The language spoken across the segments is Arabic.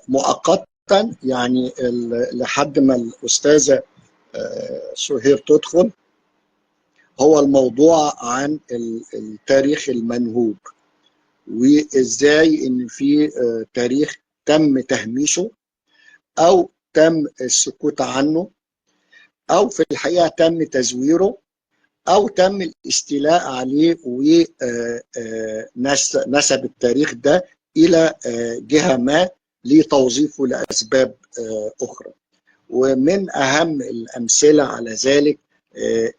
مؤقتا يعني لحد ما الأستاذة سهير تدخل، هو الموضوع عن التاريخ المنهوب، وإزاي إن في تاريخ تم تهميشه أو تم السكوت عنه، أو في الحقيقة تم تزويره، أو تم الاستيلاء عليه ونسب التاريخ ده إلى جهة ما لتوظيفه لأسباب أخرى. ومن أهم الأمثلة على ذلك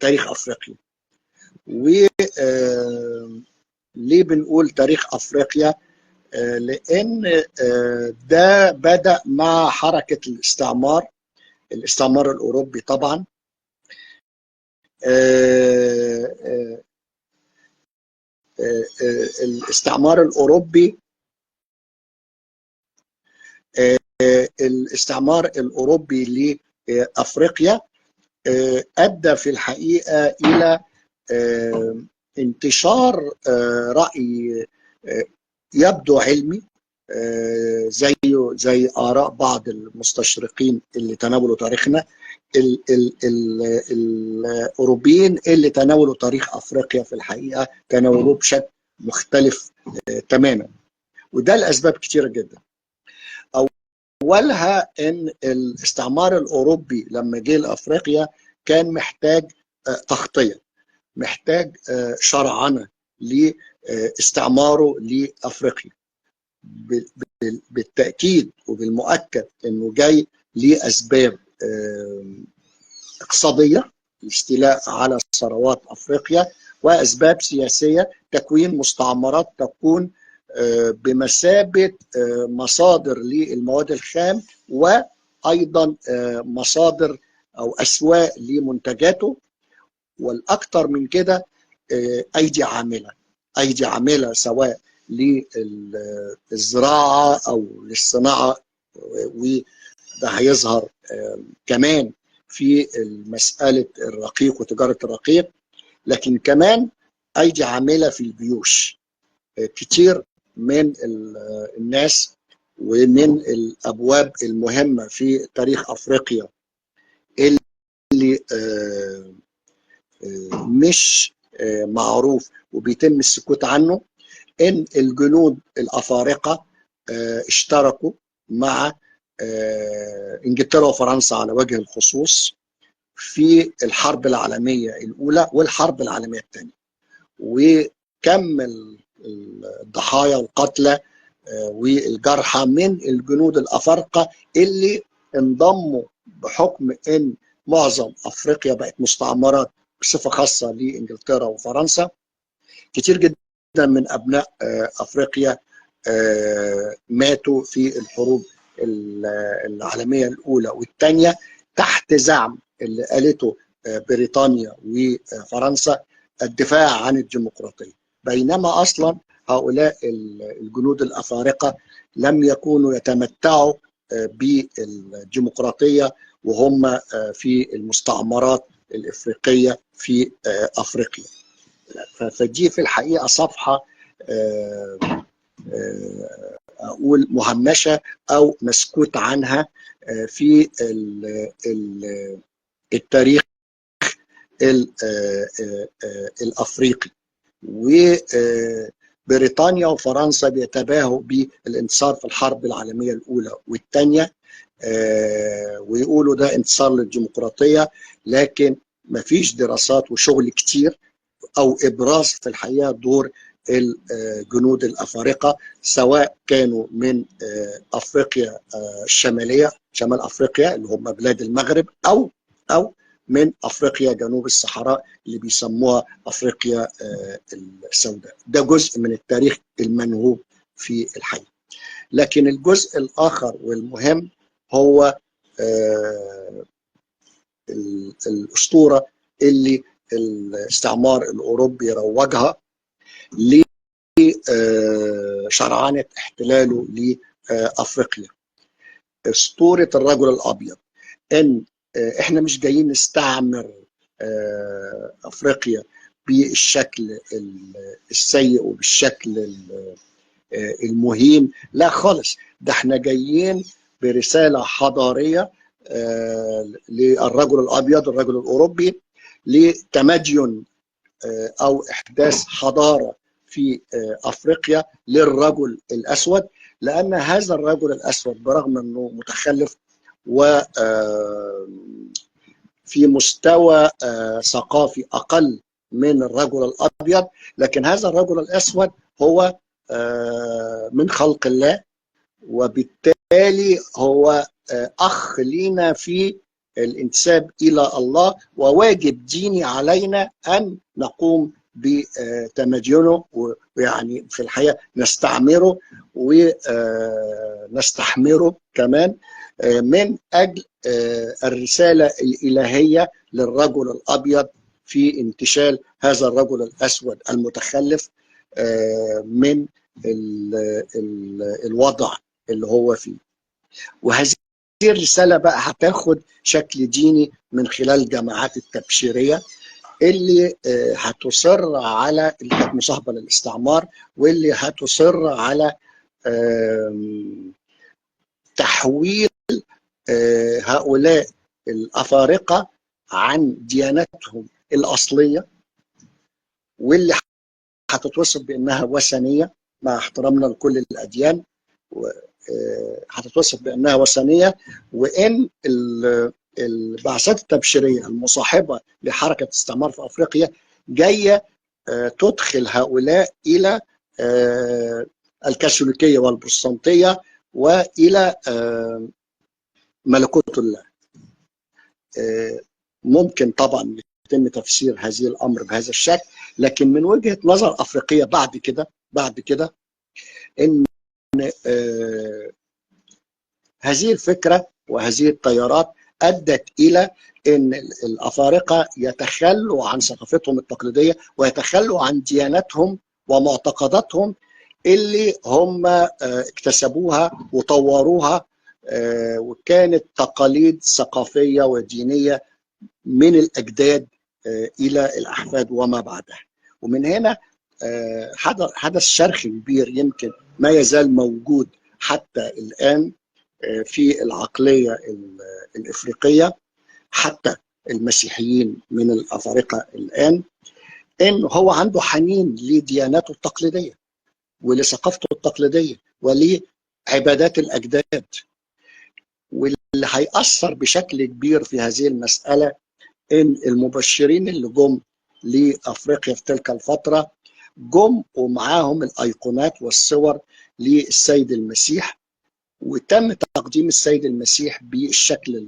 تاريخ أفريقيا. وليه بنقول تاريخ أفريقيا؟ لأن ده بدأ مع حركة الاستعمار الأوروبي طبعا. الاستعمار الأوروبي لأفريقيا أدى في الحقيقة إلى انتشار رأي يبدو علمي زي آراء بعض المستشرقين اللي تناولوا تاريخنا، الأوروبيين اللي تناولوا تاريخ أفريقيا في الحقيقة تناولوه بشكل مختلف تماما، وده لأسباب كتيرة جدا. أولها أن الاستعمار الأوروبي لما جه لأفريقيا كان محتاج تغطية، محتاج شرعنة لاستعماره لأفريقيا. بالتأكيد وبالمؤكد أنه جاي لأسباب اقتصادية، الاستيلاء على ثروات أفريقيا، وأسباب سياسية، تكوين مستعمرات تكون بمثابة مصادر للمواد الخام، وأيضا مصادر أو أسواق لمنتجاته، والأكثر من كده أيدي عاملة سواء للزراعة أو للصناعة، وده هيظهر كمان في مسألة الرقيق وتجارة الرقيق، لكن كمان أيدي عاملة في الجيوش. كتير من الناس ومن الأبواب المهمة في تاريخ أفريقيا اللي مش معروف وبيتم السكوت عنه، إن الجنود الأفارقة اشتركوا مع إنجلترا وفرنسا على وجه الخصوص في الحرب العالمية الأولى والحرب العالمية الثانية، وكم الضحايا والقتلى والجرحى من الجنود الأفارقة اللي انضموا بحكم ان معظم افريقيا بقت مستعمرات بصفة خاصة لإنجلترا وفرنسا. كتير جدا من ابناء افريقيا ماتوا في الحروب العالمية الاولى والثانية تحت زعم اللي قالته بريطانيا وفرنسا الدفاع عن الديمقراطية، بينما اصلا هؤلاء الجنود الافارقه لم يكونوا يتمتعوا بالديمقراطيه وهم في المستعمرات الافريقيه في افريقيا. فدي في الحقيقه صفحه اقول مهمشه او مسكوت عنها في التاريخ الافريقي. وبريطانيا وفرنسا بيتباهوا بالانتصار في الحرب العالميه الاولى والثانيه، ويقولوا ده انتصار للديمقراطيه، لكن ما فيش دراسات وشغل كتير او ابراز في الحقيقه دور الجنود الافارقه، سواء كانوا من افريقيا الشماليه، شمال افريقيا اللي هم بلاد المغرب، او من افريقيا جنوب الصحراء اللي بيسموها افريقيا السوداء. ده جزء من التاريخ المنهوب في الحقيقه. لكن الجزء الاخر والمهم هو الاسطوره اللي الاستعمار الاوروبي روجها لشرعنه احتلاله لافريقيا. اسطوره الرجل الابيض، ان احنا مش جايين نستعمر افريقيا بالشكل السيء وبالشكل المهين، لا خالص، ده احنا جايين برسالة حضارية للرجل الأبيض، الرجل الأوروبي، لتمدين أو إحداث حضارة في أفريقيا للرجل الأسود، لأن هذا الرجل الأسود برغم أنه متخلف وفي مستوى ثقافي أقل من الرجل الأبيض، لكن هذا الرجل الأسود هو من خلق الله، وبالتالي هو أخ لينا في الانتساب إلى الله، وواجب ديني علينا أن نقوم بتمدينه، ويعني في الحقيقة نستعمره ونستحمره كمان من أجل الرسالة الإلهية للرجل الأبيض في انتشال هذا الرجل الأسود المتخلف من الوضع اللي هو فيه. وهذه الرسالة بقى هتاخد شكل ديني من خلال الجماعات التبشيرية اللي هتصر على، اللي كانت مصاحبة للاستعمار، واللي هتصر على تحويل هؤلاء الأفارقة عن ديانتهم الأصلية، واللي هتتوصف بأنها وثنية مع احترامنا لكل الأديان، هتتوصف بأنها وثنية، وإن البعثات التبشيرية المصاحبة لحركة الاستعمار في أفريقيا جاية تدخل هؤلاء إلى الكاثوليكية والبروتستانتية وإلى ملكوت الله. ممكن طبعا يتم تفسير هذه الأمر بهذا الشكل، لكن من وجهة نظر أفريقية بعد كده إن هذه الفكرة وهذه التيارات أدت إلى أن الأفارقة يتخلوا عن ثقافتهم التقليدية ويتخلوا عن ديانتهم ومعتقداتهم اللي هم اكتسبوها وطوروها، وكانت تقاليد ثقافية ودينية من الأجداد إلى الأحفاد وما بعدها. ومن هنا حدث شرخ كبير يمكن ما يزال موجود حتى الآن في العقلية الإفريقية، حتى المسيحيين من الأفارقة الآن، إن هو عنده حنين لدياناته التقليدية ولثقافته التقليدية ولعبادات الأجداد. واللي هيأثر بشكل كبير في هذه المسألة إن المبشرين اللي جم لأفريقيا في تلك الفترة جم ومعاهم الأيقونات والصور للسيد المسيح، وتم تقديم السيد المسيح بالشكل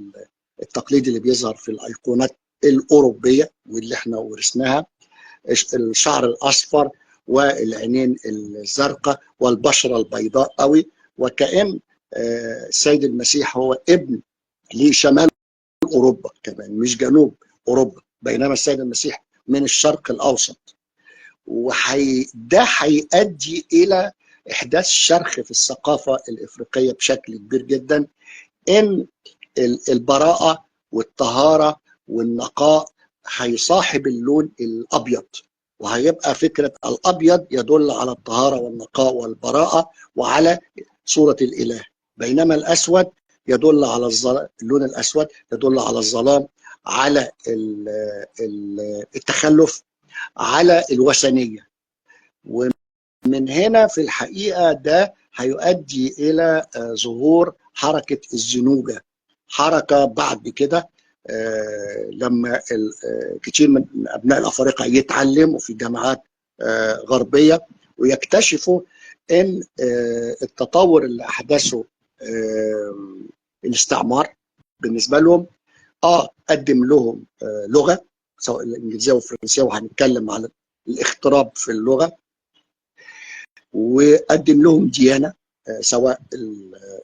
التقليدي اللي بيظهر في الأيقونات الأوروبية واللي احنا ورثناها، الشعر الأصفر والعينين الزرقاء والبشرة البيضاء قوي، وكأن السيد المسيح هو ابن لشمال أوروبا كمان مش جنوب أوروبا، بينما السيد المسيح من الشرق الأوسط. ده هيؤدي إلى إحداث شرخ في الثقافة الإفريقية بشكل كبير جدا، إن البراءة والطهارة والنقاء هيصاحب اللون الأبيض، وهيبقى فكرة الأبيض يدل على الطهارة والنقاء والبراءة وعلى صورة الإله، بينما الأسود يدل على اللون الأسود يدل على الظلام، على التخلف، على الوثنية. ومن هنا في الحقيقة ده هيؤدي إلى ظهور حركة الزنوجة، حركة بعد كده لما كتير من أبناء الأفارقة يتعلموا في جامعات غربية ويكتشفوا أن التطور اللي أحدثه الاستعمار بالنسبة لهم قدم لهم لغة سواء الإنجليزية والفرنسية، وهنتكلم على الاختراب في اللغة، وقدم لهم ديانة سواء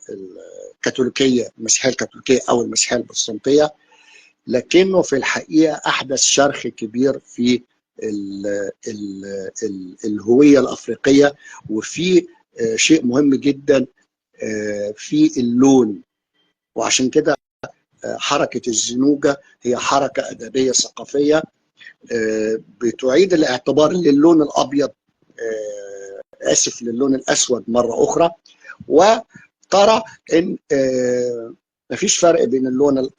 الكاثوليكية المسيحية الكاثوليكية أو المسيحية البروتستانتية، لكنه في الحقيقة أحدث شرخ كبير في الهوية الأفريقية، وفي شيء مهم جدا في اللون. وعشان كده حركة الزنوجة هي حركة أدبية ثقافية بتعيد الاعتبار للون الأبيض اسف للون الاسود مره اخرى، وترى ان مفيش فرق بين اللون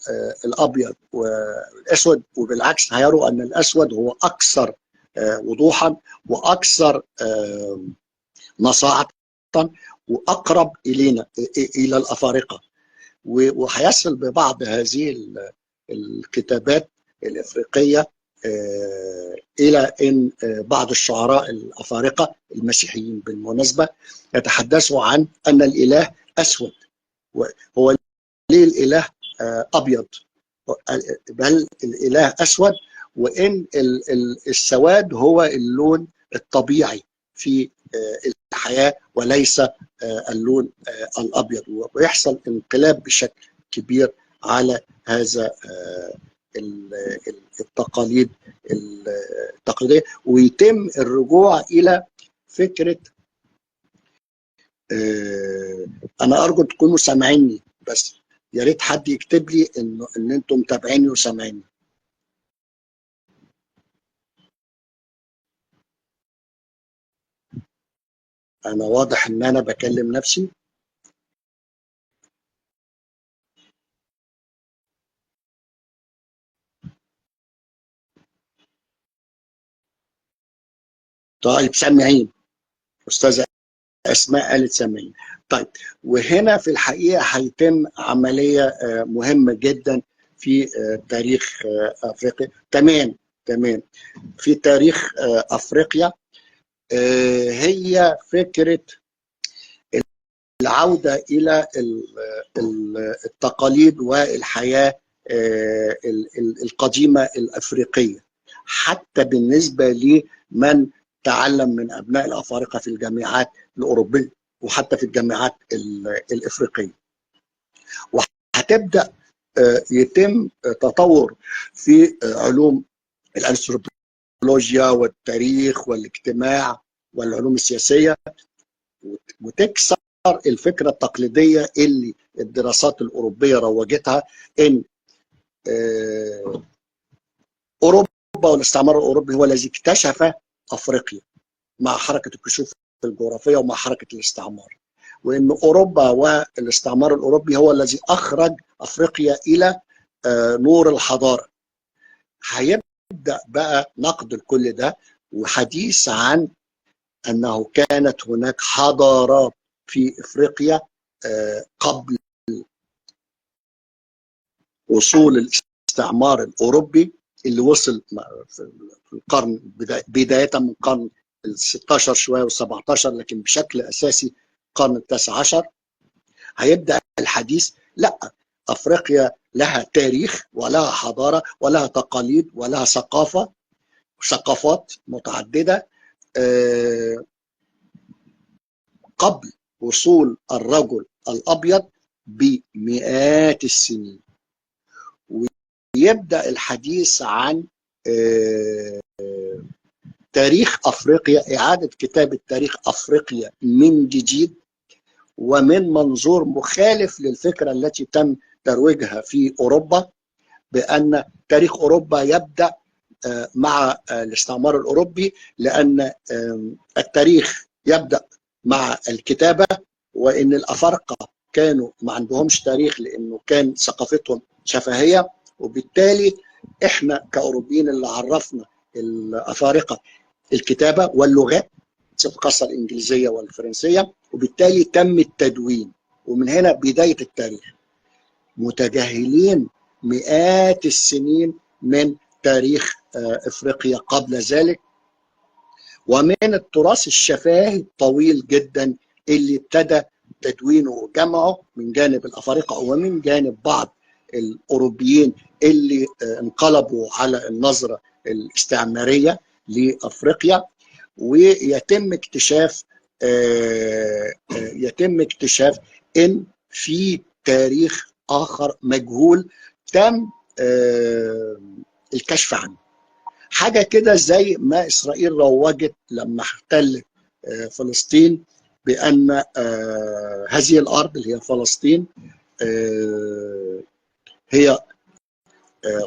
الابيض والاسود، وبالعكس هيروا ان الاسود هو اكثر وضوحا واكثر نصاعه واقرب الينا الى الافارقه. وهيصل ببعض هذه الكتابات الافريقيه الى ان بعض الشعراء الافارقه المسيحيين بالمناسبه يتحدثوا عن ان الاله اسود. هو ليه الاله ابيض؟ بل الاله اسود، وان السواد هو اللون الطبيعي في الحياه وليس اللون الابيض. ويحصل انقلاب بشكل كبير على هذا التقاليد التقليديه، ويتم الرجوع الى فكره انا ارجو تكونوا سامعيني، بس يا ريت حد يكتب لي ان انتم متابعيني وسامعيني. انا واضح ان انا بكلم نفسي. طيب سامعين، استاذه اسماء قالت سامعين. طيب، وهنا في الحقيقه هيتم عمليه مهمه جدا في تاريخ افريقيا. تمام تمام. في تاريخ افريقيا هي فكره العوده الى التقاليد والحياه القديمه الافريقيه، حتى بالنسبه لمن تعلم من ابناء الافارقه في الجامعات الاوروبيه وحتى في الجامعات الافريقيه. وهتبدا يتم تطور في علوم الانثروبولوجيا والتاريخ والاجتماع والعلوم السياسيه، وتكسر الفكره التقليديه اللي الدراسات الاوروبيه روجتها، ان اوروبا والاستعمار الاوروبي هو الذي اكتشف افريقيا مع حركه الكشوف الجغرافيه ومع حركه الاستعمار، وان اوروبا والاستعمار الاوروبي هو الذي اخرج افريقيا الى نور الحضاره. هيبدا بقى نقد لكل ده وحديث عن انه كانت هناك حضارات في افريقيا قبل وصول الاستعمار الاوروبي اللي وصل في القرن بدايه من القرن ال 16 شويه وال 17، لكن بشكل اساسي القرن التاسع عشر. هيبدا الحديث لا، افريقيا لها تاريخ ولها حضاره ولها تقاليد ولها ثقافات متعدده قبل وصول الرجل الابيض بمئات السنين. ويبدا الحديث عن تاريخ افريقيا، اعاده كتابه تاريخ افريقيا من جديد ومن منظور مخالف للفكره التي تم ترويجها في اوروبا، بان تاريخ اوروبا يبدا مع الاستعمار الاوروبي، لان التاريخ يبدا مع الكتابه، وان الافارقه كانوا ما عندهمش تاريخ لانه كان ثقافتهم شفهيه، وبالتالي احنا كاوروبيين اللي عرفنا الافارقه الكتابه واللغات خاصه الانجليزيه والفرنسيه، وبالتالي تم التدوين، ومن هنا بدايه التاريخ، متجاهلين مئات السنين من تاريخ افريقيا قبل ذلك، ومن التراث الشفاهي الطويل جدا اللي ابتدى تدوينه وجمعه من جانب الافارقه ومن جانب بعض الاوروبيين اللي انقلبوا على النظره الاستعماريه لافريقيا. ويتم اكتشاف ان في تاريخ اخر مجهول تم الكشف عنه. حاجه كده زي ما اسرائيل روجت لما احتلت فلسطين بان هذه الارض اللي هي فلسطين هي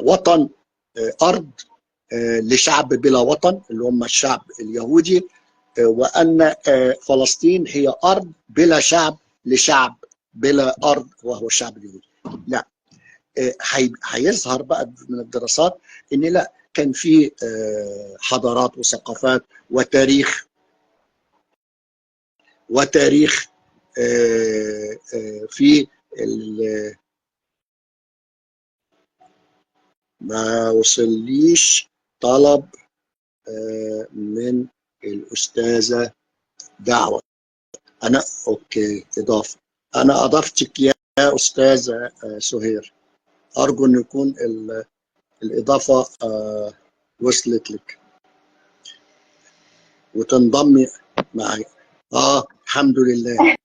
وطن، ارض لشعب بلا وطن اللي هم الشعب اليهودي، وأن فلسطين هي أرض بلا شعب لشعب بلا أرض وهو الشعب اليهودي. لا، هيظهر بقى من الدراسات ان لا، كان في حضارات وثقافات وتاريخ في ما وصليش طلب من الأستاذة دعوة. أنا أوكي، إضافة. أنا أضفتك يا أستاذة سهير، أرجو أن يكون الإضافة وصلت لك وتنضمي معي. الحمد لله.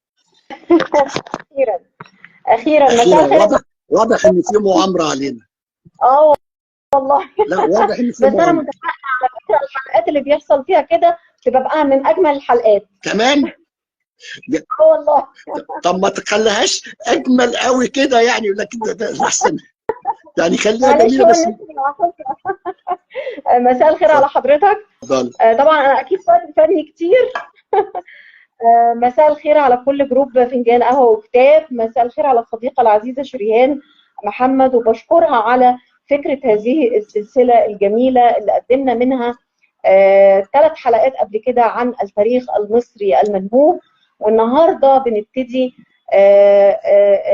أخيرا واضح إن في مؤامرة علينا. والله. لا، واضح إن في بس أنا مؤامرة. متفائلة على فكرة، الحلقات اللي بيحصل فيها كده بتبقى من أجمل الحلقات كمان. والله. طب ما تخليهاش أجمل قوي كده يعني، لكن ده أحسن يعني، خليها معلش، جميلة هو بس. مساء الخير على حضرتك. طبعا أنا أكيد فاتني كتير. مساء الخير على كل جروب فنجان قهوة وكتاب. مساء الخير على الصديقة العزيزة شريهان محمد، وبشكرها على فكرة هذه السلسلة الجميلة اللي قدمنا منها 3 حلقات قبل كده عن التاريخ المصري المنهوب، والنهارده بنبتدي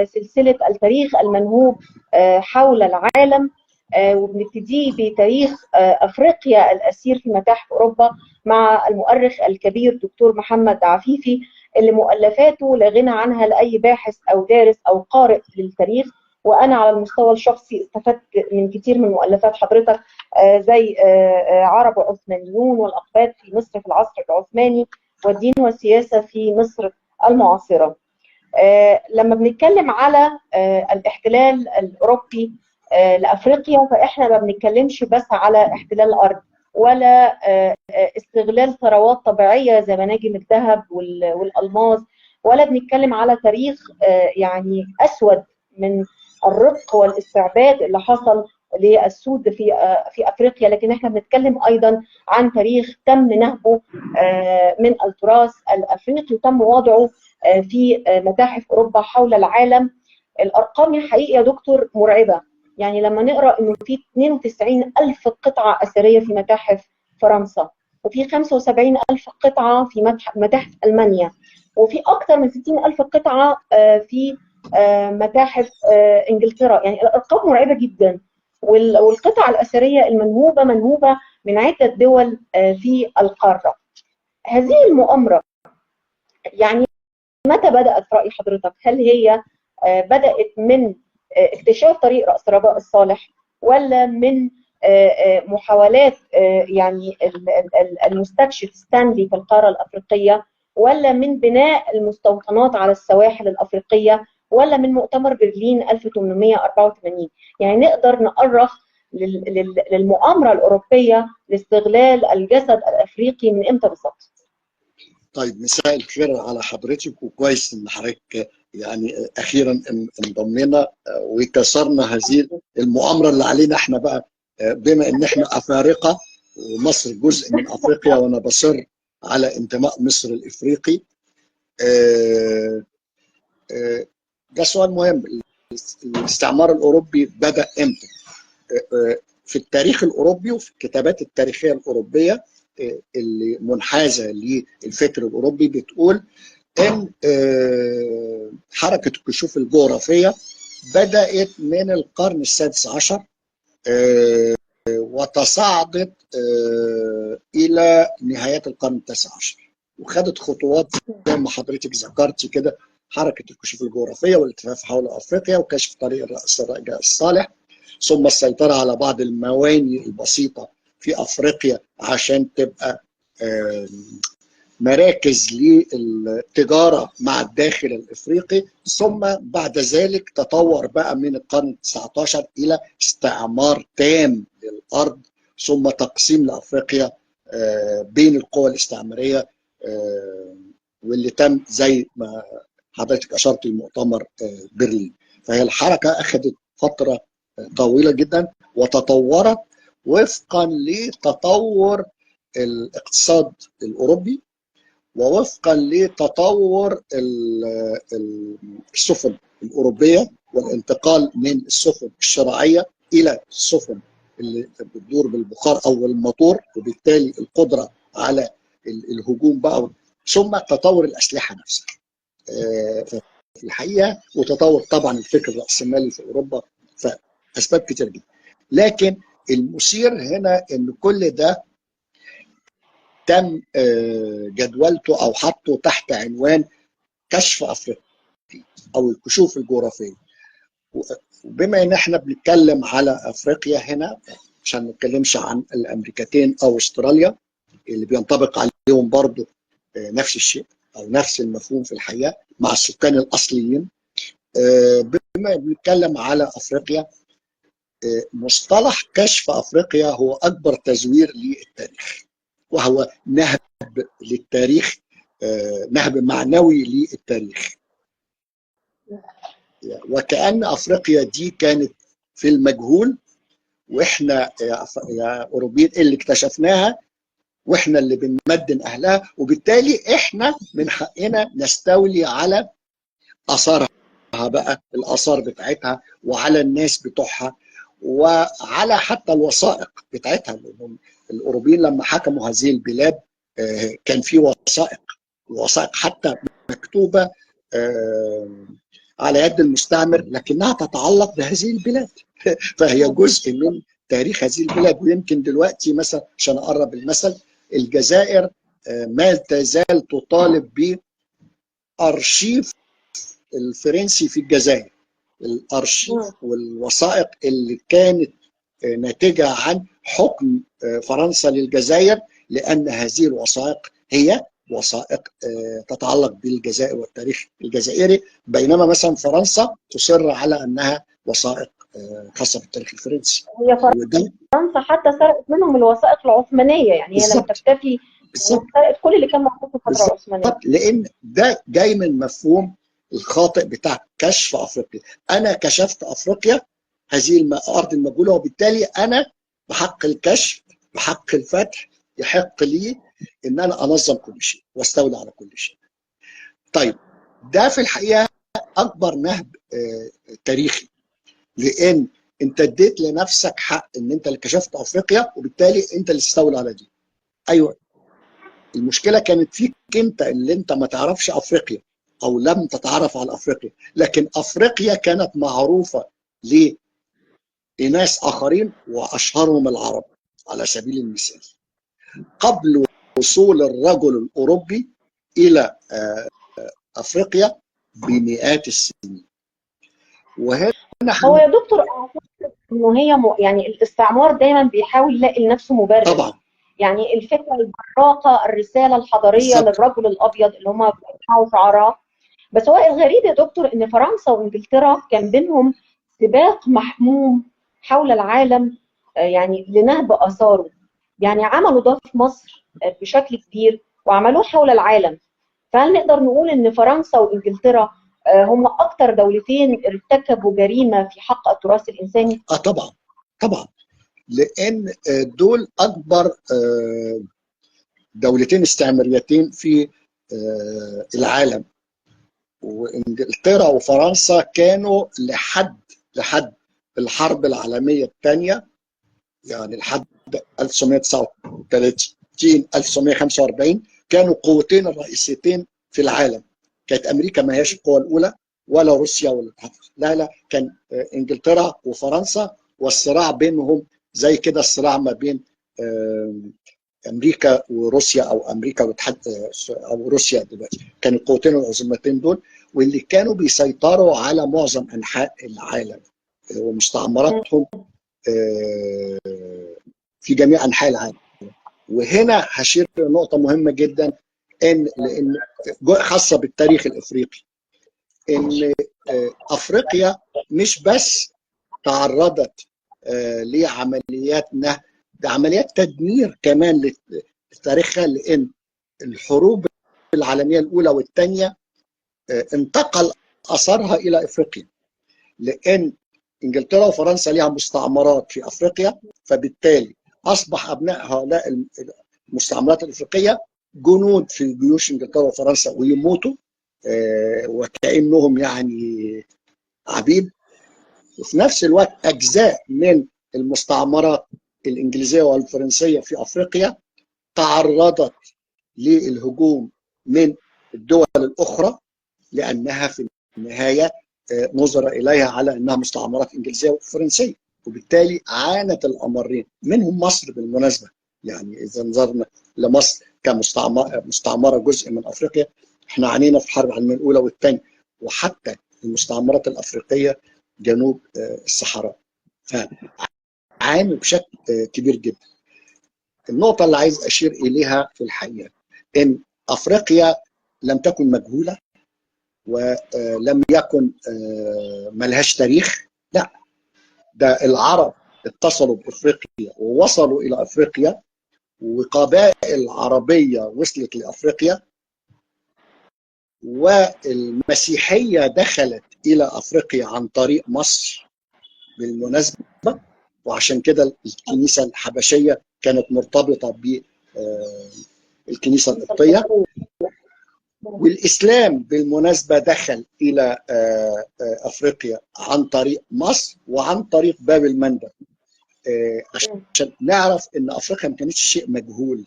سلسلة التاريخ المنهوب حول العالم، وبنبتدي بتاريخ أفريقيا الأسير في متاحف أوروبا مع المؤرخ الكبير دكتور محمد عفيفي، اللي مؤلفاته لا غنى عنها لأي باحث أو دارس أو قارئ للتاريخ. وأنا على المستوى الشخصي استفدت من كتير من مؤلفات حضرتك، زي عرب وعثمانيون والأقباط في مصر في العصر العثماني، والدين والسياسة في مصر المعاصرة. لما بنتكلم على الاحتلال الأوروبي لأفريقيا، فإحنا ما بنتكلمش بس على احتلال الأرض ولا استغلال ثروات طبيعية زي مناجم الذهب والألماس، ولا بنتكلم على تاريخ يعني أسود من الرق والاستعباد اللي حصل للسود في أفريقيا، لكن احنا بنتكلم أيضا عن تاريخ تم نهبه من التراث الأفريقي وتم وضعه في متاحف أوروبا حول العالم. الأرقام حقيقة يا دكتور مرعبة، يعني لما نقرأ إنه في 92,000 قطعة أثرية في متاحف فرنسا، وفي 75,000 قطعة في متاحف ألمانيا، وفي أكثر من 60,000 قطعة في متاحف إنجلترا، يعني الأرقام مرعبة جدا. والقطع الأثرية المنهوبة منهوبة من عدة دول في القارة. هذه المؤامرة يعني متى بدأت في رأي حضرتك؟ هل هي بدأت من اكتشاف طريق رأس رجاء الصالح، ولا من محاولات يعني المستكشف ستانلي في القارة الأفريقية، ولا من بناء المستوطنات على السواحل الأفريقية، ولا من مؤتمر برلين 1884؟ يعني نقدر نؤرخ للمؤامرة الأوروبية لاستغلال الجسد الأفريقي من إمتى بالظبط؟ طيب، مساء الخير على حضرتك، وكويس ان حضرتك يعني اخيرا انضمينا وكسرنا هذه المؤامره اللي علينا احنا بقى، بما ان احنا افارقه ومصر جزء من افريقيا، وانا بصر على انتماء مصر الافريقي. ده سؤال مهم. الاستعمار الاوروبي بدا امتى؟ في التاريخ الاوروبي وفي الكتابات التاريخيه الاوروبيه اللي منحازه للفكر الاوروبي بتقول ان حركه الكشوف الجغرافيه بدات من القرن السادس عشر وتصاعدت الى نهايات القرن التاسع عشر، وخدت خطوات زي ما حضرتك ذكرتي كده: حركه الكشوف الجغرافيه والالتفاف حول افريقيا وكشف طريق رجاء الصالح، ثم السيطره على بعض الموانئ البسيطه في افريقيا عشان تبقى مراكز للتجاره مع الداخل الافريقي، ثم بعد ذلك تطور بقى من القرن ال19 الى استعمار تام للارض، ثم تقسيم لافريقيا بين القوى الاستعماريه، واللي تم زي ما حضرتك اشرت لمؤتمر برلين. فهي الحركه اخذت فتره طويله جدا وتطورت وفقا لتطور الاقتصاد الاوروبي ووفقا لتطور السفن الأوروبية والانتقال من السفن الشراعية إلى السفن اللي بتدور بالبخار أو الموتور، وبالتالي القدرة على الهجوم بقى، ثم تطور الأسلحة نفسها في الحقيقة، وتطور طبعا الفكر الرأسمالي في أوروبا، فأسباب كتير جدا. لكن المثير هنا إن كل ده تم جدولته أو حطه تحت عنوان كشف أفريقيا أو الكشوف الجغرافية. وبما إن احنا بنتكلم على أفريقيا هنا، عشان ما نتكلمش عن الأمريكتين أو أستراليا اللي بينطبق عليهم برضو نفس الشيء أو نفس المفهوم في الحقيقة مع السكان الأصليين. بما بنتكلم على أفريقيا، مصطلح كشف أفريقيا هو أكبر تزوير للتاريخ، وهو نهب للتاريخ، نهب معنوي للتاريخ. وكأن أفريقيا دي كانت في المجهول، وإحنا يا أوروبيين اللي اكتشفناها، وإحنا اللي بنمدن أهلها، وبالتالي إحنا من حقنا نستولي على أثارها بقى، الآثار بتاعتها، وعلى الناس بتوعها، وعلى حتى الوثائق بتاعتها. لأنهم الأوروبيين لما حكموا هذه البلاد كان في وثائق حتى مكتوبة على يد المستعمر، لكنها تتعلق بهذه البلاد فهي جزء من تاريخ هذه البلاد. ويمكن دلوقتي مثلا عشان أقرب المثل، الجزائر ما تزال تطالب بأرشيف الفرنسي في الجزائر، الأرشيف والوثائق اللي كانت ناتجة عن حكم فرنسا للجزائر، لأن هذه الوثائق هي وثائق تتعلق بالجزائر والتاريخ الجزائري، بينما مثلا فرنسا تصر على أنها وثائق خاصة بالتاريخ الفرنسي. هي فرنسا حتى سرقت منهم الوثائق العثمانية، يعني هي لم تكتفي، سرقت كل اللي كان موجود في الفترة العثمانية، لأن ده جاي من مفهوم الخاطئ بتاع كشف أفريقيا. أنا كشفت أفريقيا، هذه الأرض المجهولة، وبالتالي أنا بحق الكشف، بحق الفتح، يحق لي إن أنا أنظم كل شيء واستولى على كل شيء. طيب ده في الحقيقة أكبر نهب تاريخي، لأن أنت اديت لنفسك حق إن أنت اللي كشفت أفريقيا، وبالتالي أنت اللي تستولى على دي. أيوه، المشكلة كانت فيك أنت، اللي أنت ما تعرفش أفريقيا أو لم تتعرف على أفريقيا، لكن أفريقيا كانت معروفة لناس آخرين وأشهرهم العرب. على سبيل المثال، قبل وصول الرجل الأوروبي إلى أفريقيا بمئات السنين. وهنا هو يا دكتور إنه هي يعني الاستعمار دايما بيحاول يلاقي لنفسه مبرر. طبعا، يعني الفكرة البراقة، الرسالة الحضارية بالزبط. للرجل الأبيض اللي هم بيسمعوا شعراء. بس هو الغريب يا دكتور إن فرنسا وإنجلترا كان بينهم سباق محموم حول العالم، يعني لنهب آثاره. يعني عملوا ده في مصر بشكل كبير، وعملوه حول العالم. فهل نقدر نقول إن فرنسا وإنجلترا هم أكثر دولتين ارتكبوا جريمة في حق التراث الإنساني؟ طبعا طبعا، لأن دول أكبر دولتين استعماريتين في العالم. وإنجلترا وفرنسا كانوا لحد الحرب العالمية الثانية، يعني لحد 1939 1945 كانوا قوتين الرئيسيتين في العالم. كانت أمريكا ما هيش القوة الأولى، ولا روسيا ولا الاتحاد، لا، كان إنجلترا وفرنسا، والصراع بينهم زي كده الصراع ما بين أمريكا وروسيا، أو أمريكا والاتحاد أو روسيا. دلوقتي كان القوتين العظمتين دول، واللي كانوا بيسيطروا على معظم أنحاء العالم ومستعمراتهم في جميع أنحاء العالم. وهنا هشير لنقطة مهمة جدا، لأن خاصة بالتاريخ الإفريقي، إن أفريقيا مش بس تعرضت لعمليات نهب، ده عمليات تدمير كمان لتاريخها، لأن الحروب العالمية الأولى والثانية انتقل أثرها إلى إفريقيا، لأن إنجلترا وفرنسا لها مستعمرات في أفريقيا، فبالتالي أصبح أبناء هؤلاء المستعمرات الأفريقية جنود في جيوش انجلترا وفرنسا ويموتوا وكأنهم يعني عبيد، وفي نفس الوقت أجزاء من المستعمرات الإنجليزية والفرنسية في أفريقيا تعرضت للهجوم من الدول الأخرى، لأنها في النهاية نظر إليها على أنها مستعمرات إنجليزية وفرنسية، وبالتالي عانت الأمرين، منهم مصر بالمناسبة. يعني إذا نظرنا لمصر كمستعمرة جزء من أفريقيا، احنا عانينا في الحرب العالمية الأولى والثانية، وحتى المستعمرات الأفريقية جنوب الصحراء فعانوا بشكل كبير جدا. النقطة اللي عايز أشير إليها في الحقيقة إن أفريقيا لم تكن مجهولة ولم يكن ملهاش تاريخ، لا، ده العرب اتصلوا بأفريقيا ووصلوا إلى أفريقيا، وقبائل عربية وصلت لأفريقيا، والمسيحية دخلت إلى أفريقيا عن طريق مصر بالمناسبة، وعشان كده الكنيسة الحبشية كانت مرتبطة بالكنيسة القبطية. والإسلام بالمناسبة دخل إلى أفريقيا عن طريق مصر وعن طريق باب المندب، عشان نعرف إن أفريقيا ما كانتش شيء مجهول،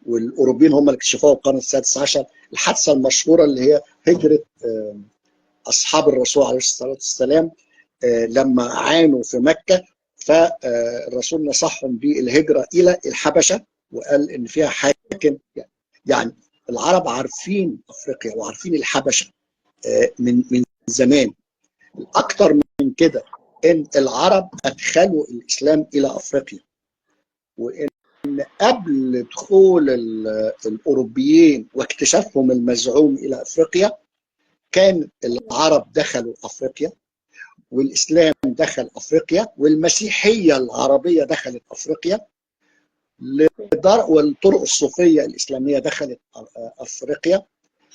والأوروبيين هم اللي اكتشفوها في القرن السادس عشر. الحادثة المشهورة اللي هي هجرة أصحاب الرسول عليه الصلاة والسلام لما عانوا في مكة، فالرسول نصحهم بالهجرة إلى الحبشة، وقال إن فيها حاكم. يعني العرب عارفين أفريقيا وعارفين الحبشة من زمان. أكتر من كده إن العرب أدخلوا الإسلام إلى أفريقيا، وإن قبل دخول الأوروبيين واكتشافهم المزعوم إلى أفريقيا كان العرب دخلوا أفريقيا، والإسلام دخل أفريقيا، والمسيحية العربية دخلت أفريقيا، والطرق الصوفية الإسلامية دخلت أفريقيا،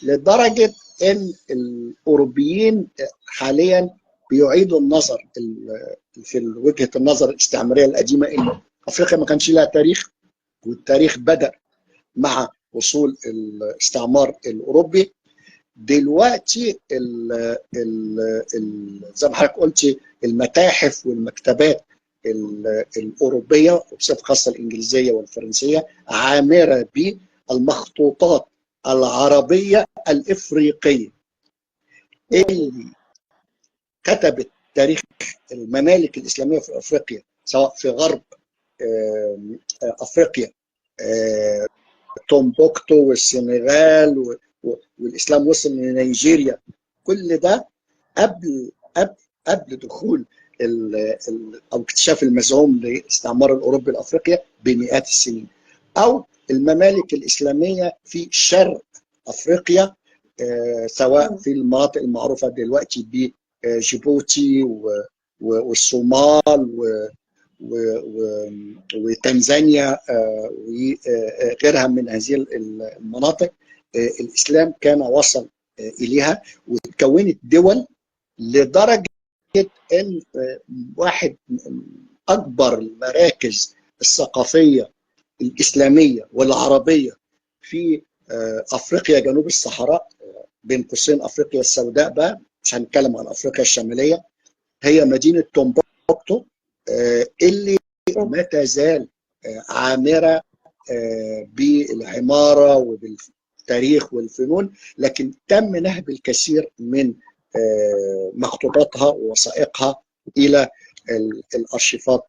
لدرجة أن الأوروبيين حاليا بيعيدوا النظر في وجهة النظر الاستعمارية القديمة أن أفريقيا ما كانش لها تاريخ، والتاريخ بدأ مع وصول الاستعمار الأوروبي. دلوقتي زي ما حضرتك قلت المتاحف والمكتبات الأوروبية وبصفة خاصة الإنجليزية والفرنسية عامرة بالمخطوطات العربية الإفريقية اللي كتبت تاريخ الممالك الإسلامية في أفريقيا، سواء في غرب أفريقيا تومبوكتو والسنغال، والإسلام وصل لنيجيريا. كل ده قبل دخول أو اكتشاف المزعوم للاستعمار الأوروبي لأفريقيا بمئات السنين، أو الممالك الإسلامية في شرق أفريقيا، سواء في المناطق المعروفة دلوقتي بجيبوتي والصومال وتنزانيا وغيرها من هذه المناطق. الإسلام كان وصل إليها وتكونت دول، لدرجة أن واحد من أكبر المراكز الثقافية الإسلامية والعربية في أفريقيا جنوب الصحراء، بين قوسين أفريقيا السوداء بقى، مش هنتكلم عن أفريقيا الشمالية، هي مدينة تومبوكتو، اللي ما تزال عامرة بالعمارة وبالتاريخ والفنون، لكن تم نهب الكثير من مخطوطاتها ووثائقها إلى الأرشيفات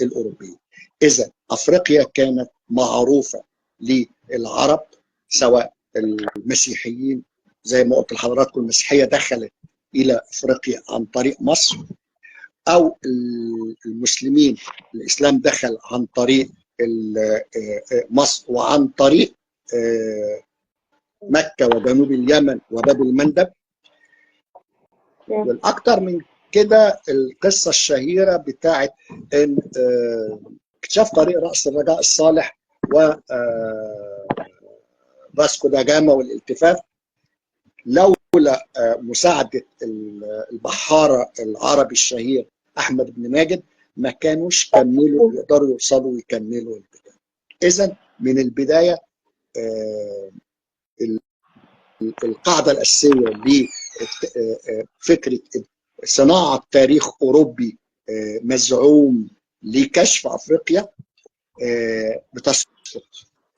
الأوروبية. إذا أفريقيا كانت معروفة للعرب، سواء المسيحيين زي ما قلت لحضراتكم، المسيحية دخلت إلى أفريقيا عن طريق مصر، أو المسلمين الإسلام دخل عن طريق مصر وعن طريق مكة وجنوب اليمن وباب المندب. والأكثر من كده القصة الشهيرة بتاعت إن اكتشاف طريق رأس الرجاء الصالح و فاسكو دا جاما والالتفاف، لولا مساعدة البحارة العربي الشهير أحمد بن ماجد ما كانوش كملوا يقدروا يوصلوا ويكملوا البداية. إذن من البداية القاعدة الأساسية لفكرة صناعة تاريخ أوروبي مزعوم لكشف أفريقيا بتسقط،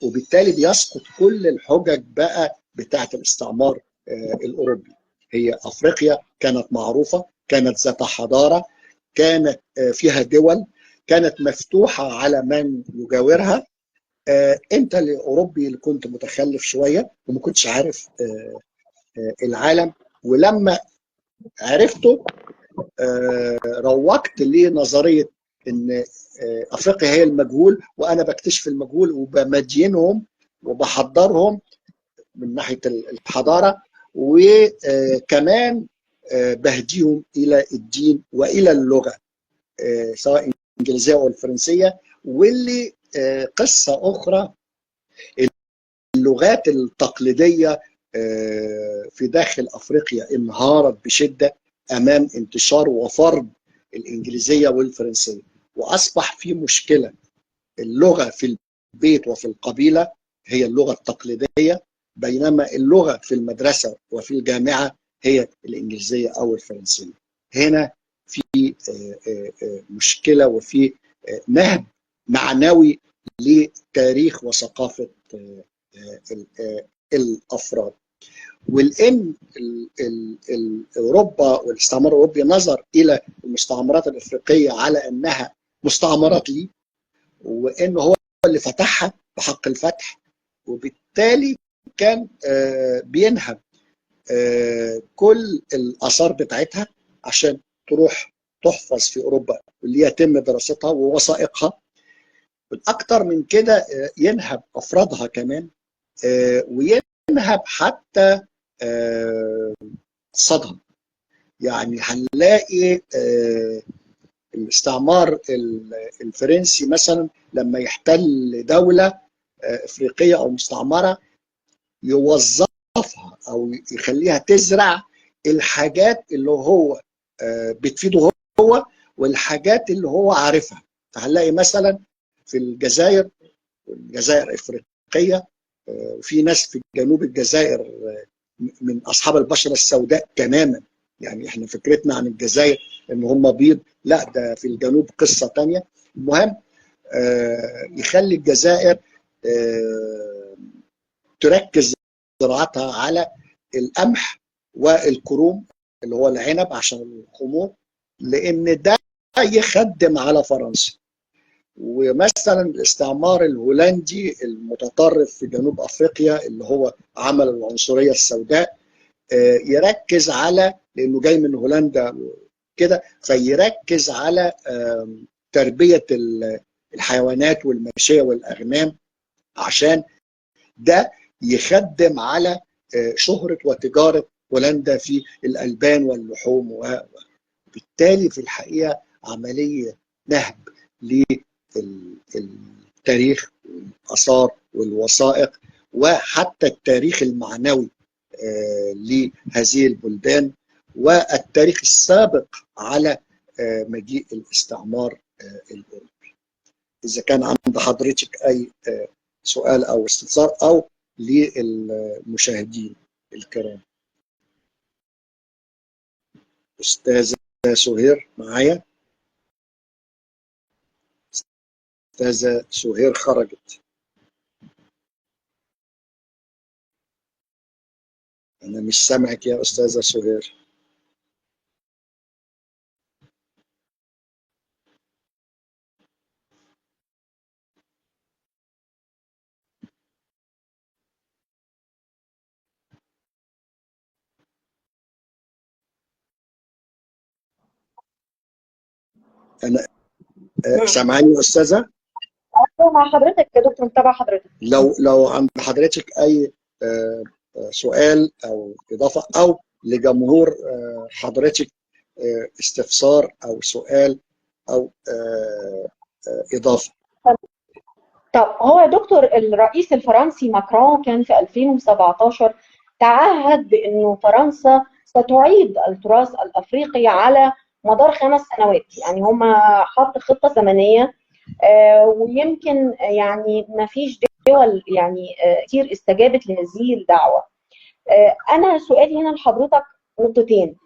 وبالتالي بيسقط كل الحجج بقى بتاعة الاستعمار الأوروبي. هي أفريقيا كانت معروفة، كانت ذات حضارة، كانت فيها دول، كانت مفتوحة على من يجاورها. انت الاوروبي اللي كنت متخلف شويه وما كنتش عارف العالم، ولما عرفته روجت لنظريه ان افريقيا هي المجهول، وانا بكتشف المجهول وبمدينهم وبحضرهم من ناحيه الحضاره، وكمان بهديهم الى الدين والى اللغه سواء الانجليزيه او الفرنسيه. واللي قصه اخرى، اللغات التقليديه في داخل افريقيا انهارت بشده امام انتشار وفرض الانجليزيه والفرنسيه، واصبح في مشكله. اللغه في البيت وفي القبيله هي اللغه التقليديه، بينما اللغه في المدرسه وفي الجامعه هي الانجليزيه او الفرنسيه. هنا في مشكله وفي نهب معنوي لتاريخ وثقافه الافراد. ولان اوروبا والاستعمار الاوروبي نظر الى المستعمرات الافريقيه على انها مستعمرات ليه، وانه هو اللي فتحها بحق الفتح، وبالتالي كان بينهب كل الاثار بتاعتها عشان تروح تحفظ في اوروبا واللي يتم دراستها ووثائقها. والاكثر من كده ينهب افرادها كمان، وينهب حتى اقتصادها. يعني هنلاقي الاستعمار الفرنسي مثلا لما يحتل دولة افريقية او مستعمرة يوظفها او يخليها تزرع الحاجات اللي هو بتفيده هو والحاجات اللي هو عارفها. فهنلاقي مثلا في الجزائر، والجزائر افريقيه، وفي ناس في جنوب الجزائر من اصحاب البشره السوداء تماما. يعني احنا فكرتنا عن الجزائر ان هم بيض، لا ده في الجنوب قصه ثانيه. المهم يخلي الجزائر تركز زراعتها على القمح والكروم اللي هو العنب عشان الخمور، لان ده يخدم على فرنسا. ومثلا الاستعمار الهولندي المتطرف في جنوب افريقيا اللي هو عمل العنصريه السوداء يركز على، لانه جاي من هولندا كده، فيركز على تربيه الحيوانات والماشيه والاغنام، عشان ده يخدم على شهره وتجاره هولندا في الالبان واللحوم. وبالتالي في الحقيقه عمليه نهب للتاريخ والآثار والوثائق وحتى التاريخ المعنوي لهذه البلدان، والتاريخ السابق على مجيء الاستعمار الأوروبي. إذا كان عند حضرتك أي سؤال أو استفسار، أو للمشاهدين الكرام. أستاذة سهير معايا؟ أستاذة سهير خرجت. أنا مش سامعك يا أستاذة سهير. أنا سامعاني يا أستاذة؟ مع حضرتك يا دكتور، متابع حضرتك. لو عند حضرتك أي سؤال أو إضافة، أو لجمهور حضرتك استفسار أو سؤال أو إضافة. طب هو يا دكتور الرئيس الفرنسي ماكرون كان في 2017 تعهد بأنه فرنسا ستعيد التراث الأفريقي على مدار 5 سنوات. يعني هم حط خطة زمنية، ويمكن يعني ما فيش دول يعني كتير استجابت لهذه الدعوة. أنا سؤالي هنا لحضرتك نقطتين.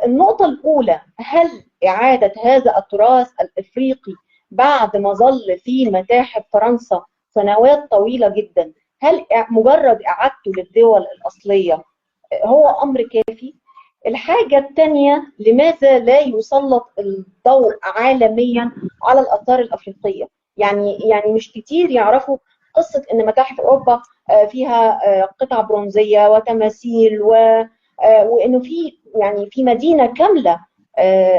النقطة الأولى، هل إعادة هذا التراث الإفريقي بعد ما ظل في متاحف فرنسا سنوات طويلة جدا، هل مجرد إعادته للدول الأصلية هو أمر كافي؟ الحاجة الثانية، لماذا لا يسلط الضوء عالميا على الآثار الأفريقية؟ يعني مش كتير يعرفوا قصة إن متاحف أوروبا فيها قطع برونزية وتماثيل، وإنه في مدينة كاملة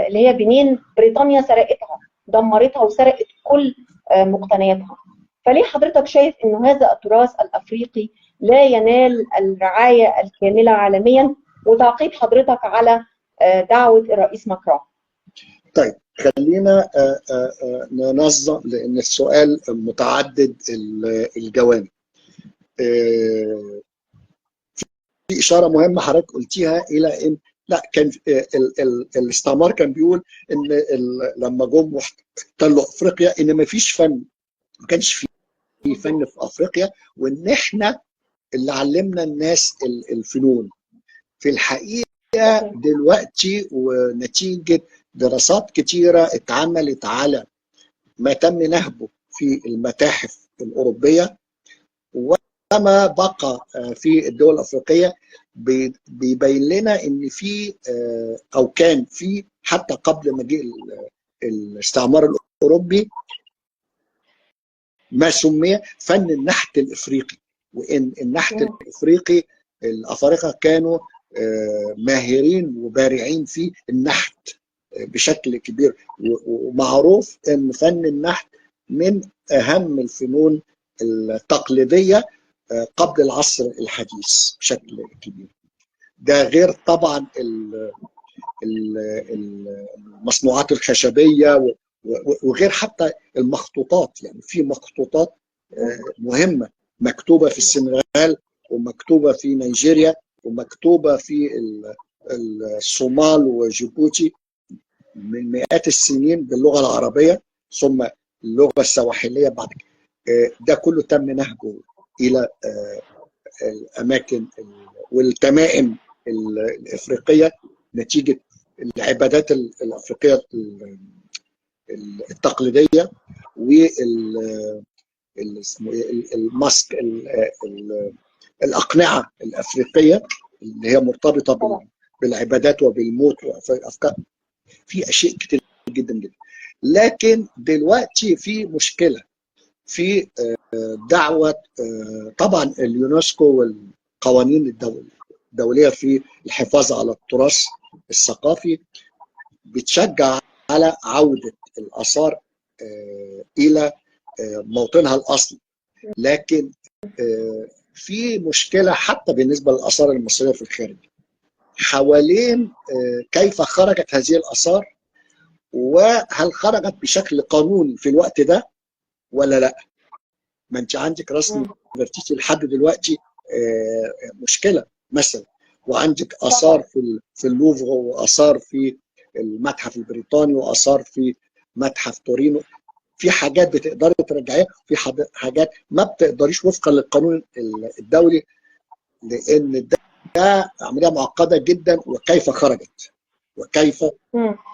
اللي هي بنين بريطانيا سرقتها، دمرتها وسرقت كل مقتنياتها. فليه حضرتك شايف إنه هذا التراث الأفريقي لا ينال الرعاية الكاملة عالميا؟ وتعقيب حضرتك على دعوة الرئيس ماكرون. طيب خلينا ننظم، لأن السؤال متعدد الجوانب. في إشارة مهمة حضرتك قلتيها إلى إن لا، كان الاستعمار كان بيقول إن لما جم واحتلوا أفريقيا إن ما فيش فن، ما كانش في فن في أفريقيا، وإن إحنا اللي علمنا الناس الفنون. في الحقيقة دلوقتي ونتيجة دراسات كتيرة اتعملت على ما تم نهبه في المتاحف الأوروبية وما بقى في الدول الأفريقية، بيبين لنا إن في أو كان في حتى قبل مجيء الاستعمار الأوروبي ما سمي فن النحت الإفريقي. وإن النحت الإفريقي الأفارقة كانوا ماهرين وبارعين في النحت بشكل كبير، ومعروف ان فن النحت من اهم الفنون التقليديه قبل العصر الحديث بشكل كبير. ده غير طبعا المصنوعات الخشبيه وغير حتى المخطوطات. يعني في مخطوطات مهمه مكتوبه في السنغال ومكتوبه في نيجيريا ومكتوبه في الصومال وجيبوتي من مئات السنين باللغه العربيه، ثم اللغه السواحليه بعد كده. ده كله تم نهجه الى الاماكن والتمائم الافريقيه نتيجه العبادات الافريقيه التقليديه والماسك الاقنعه الافريقيه اللي هي مرتبطه بالعبادات وبالموت وافكار. في اشياء كتير جدا جدا. لكن دلوقتي في مشكله في دعوه طبعا اليونسكو والقوانين الدوليه في الحفاظ على التراث الثقافي بتشجع على عوده الاثار الى موطنها الاصلي. لكن في مشكله حتى بالنسبه للاثار المصريه في الخارج حوالين كيف خرجت هذه الاثار، وهل خرجت بشكل قانوني في الوقت ده ولا لا. ما انت عندك رسم نفرتيتي لحد دلوقتي مشكله مثلا، وعندك اثار في اللوفر واثار في المتحف البريطاني واثار في متحف تورينو. في حاجات بتقدري ترجعيها، في حاجات ما بتقدريش وفقا للقانون الدولي، لان ده عمليه معقده جدا. وكيف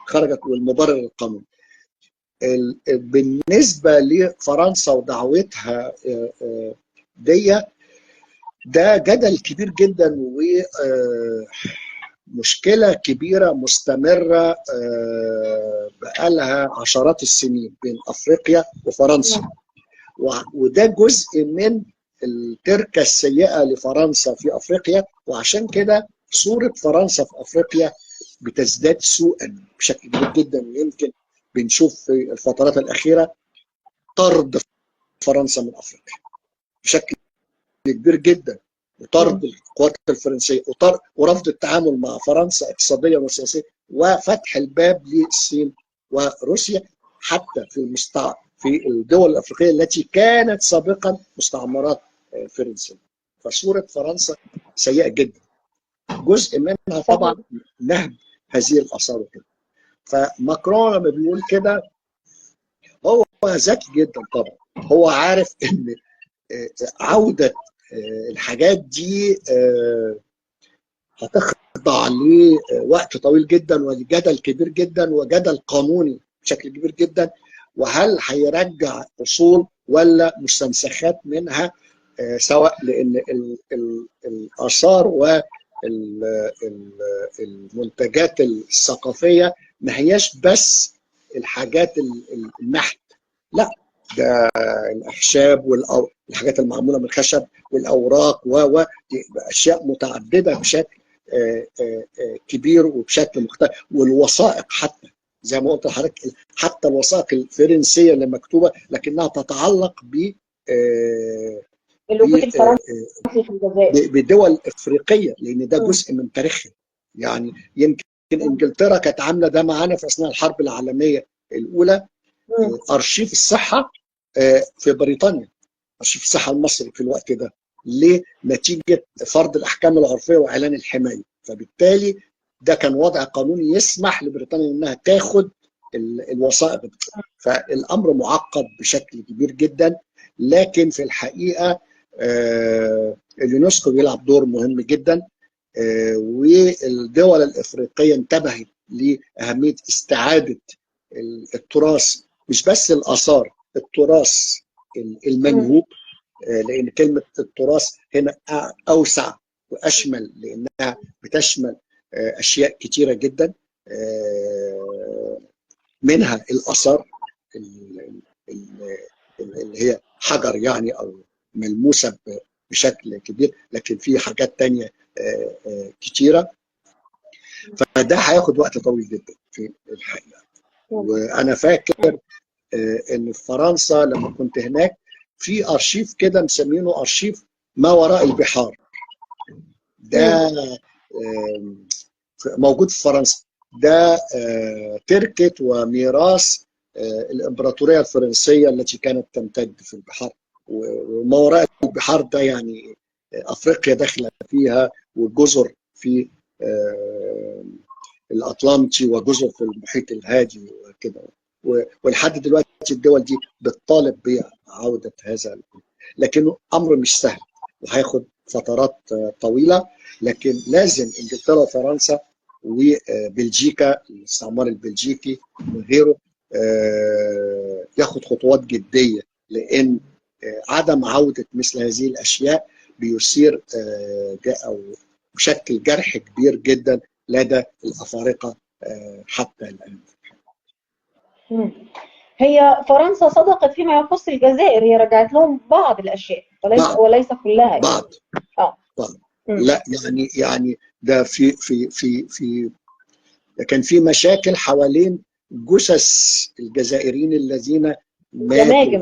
خرجت والمبرر القانوني. بالنسبه لفرنسا ودعوتها ده جدل كبير جدا ومشكله كبيره مستمره بقالها عشرات السنين بين افريقيا وفرنسا. وده جزء من التركه السيئه لفرنسا في افريقيا، وعشان كده صوره فرنسا في افريقيا بتزداد سوءا بشكل كبير جدا. يمكن بنشوف في الفترات الاخيره طرد فرنسا من افريقيا بشكل كبير جدا، وطرد القوات الفرنسيه، ورفض التعامل مع فرنسا اقتصاديا وسياسيا، وفتح الباب للصين وروسيا حتى في الدول الافريقيه التي كانت سابقا مستعمرات فرنسيه. فصوره فرنسا سيئه جدا. جزء منها طبعا نهب هذه الاثار وكده. فماكرون لما بيقول كده هو ذكي جدا طبعا. هو عارف ان عودة الحاجات دي هتخضع لوقت طويل جدا ولجدل كبير جدا وجدل قانوني بشكل كبير جدا، وهل هيرجع اصول ولا مستنسخات منها، سواء لان الاثار والمنتجات الثقافيه ما هياش بس الحاجات النحت، لا ده الاخشاب والحاجات المعموله من الخشب والاوراق اشياء متعدده بشكل كبير وبشكل مختلف، والوثائق حتى زي ما قلت لحضرتك، حتى الوثائق الفرنسيه اللي مكتوبه لكنها تتعلق الوجود الفرنسي في الجزائر بدول افريقيه، لان ده جزء من تاريخها. يعني يمكن انجلترا كانت عامله ده معانا في اثناء الحرب العالميه الاولى. ارشيف الصحه في بريطانيا، ارشيف الصحه المصري في الوقت ده، ليه؟ نتيجه فرض الاحكام العرفيه واعلان الحمايه، فبالتالي ده كان وضع قانوني يسمح لبريطانيا انها تاخد الوثائق دي. فالامر معقد بشكل كبير جدا، لكن في الحقيقه اليونسكو بيلعب دور مهم جدا، والدول الافريقيه انتبهت لاهميه استعاده التراث، مش بس الاثار، التراث المنهوب، لان كلمه التراث هنا اوسع واشمل، لانها بتشمل اشياء كتيره جدا، منها الاثار اللي هي حجر يعني او ملموسه بشكل كبير، لكن في حاجات تانية كتيره، فده هياخد وقت طويل جدا في الحقيقه. وانا فاكر ان في فرنسا لما كنت هناك في ارشيف كده مسمينه ارشيف ما وراء البحار، ده موجود في فرنسا، ده تركة وميراث الامبراطوريه الفرنسيه التي كانت تمتد في البحار، وما وراء البحار ده يعني افريقيا داخله فيها، وجزر في الاطلنطي وجزر في المحيط الهادي وكده، ولحد دلوقتي الدول دي بتطالب بعوده هذا، لكنه امر مش سهل وهياخد فترات طويله، لكن لازم انجلترا وفرنسا وبلجيكا، الاستعمار البلجيكي وغيره ياخد خطوات جديه، لان عدم عوده مثل هذه الاشياء بيثير او بشكل جرح كبير جدا لدى الافارقه حتى الان. هي فرنسا صدقت فيما يخص الجزائر، هي رجعت لهم بعض الاشياء وليس كلها. بعض لا يعني ده في كان في مشاكل حوالين جثث الجزائريين الذين ماتوا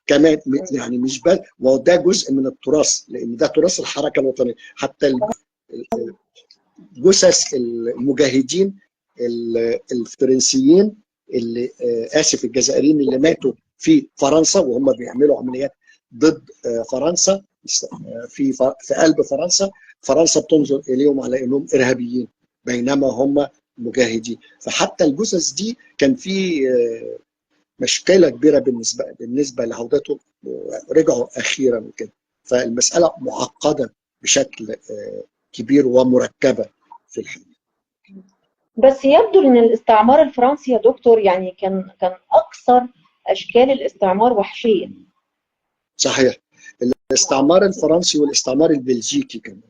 كمان، يعني مش بس، وده جزء من التراث لان ده تراث الحركه الوطنيه، حتى جثث المجاهدين الفرنسيين اللي الجزائريين اللي ماتوا في فرنسا وهم بيعملوا عمليات ضد فرنسا في قلب فرنسا، فرنسا بتنظر اليهم على انهم ارهابيين بينما هم مجاهدين، فحتى الجثث دي كان في مشكله كبيره بالنسبه لعودتهم، رجعوا اخيرا وكده، فالمساله معقده بشكل كبير ومركبه في الحقيقه. بس يبدو ان الاستعمار الفرنسي يا دكتور يعني كان اكثر اشكال الاستعمار وحشيه. صحيح، الاستعمار الفرنسي والاستعمار البلجيكي كمان.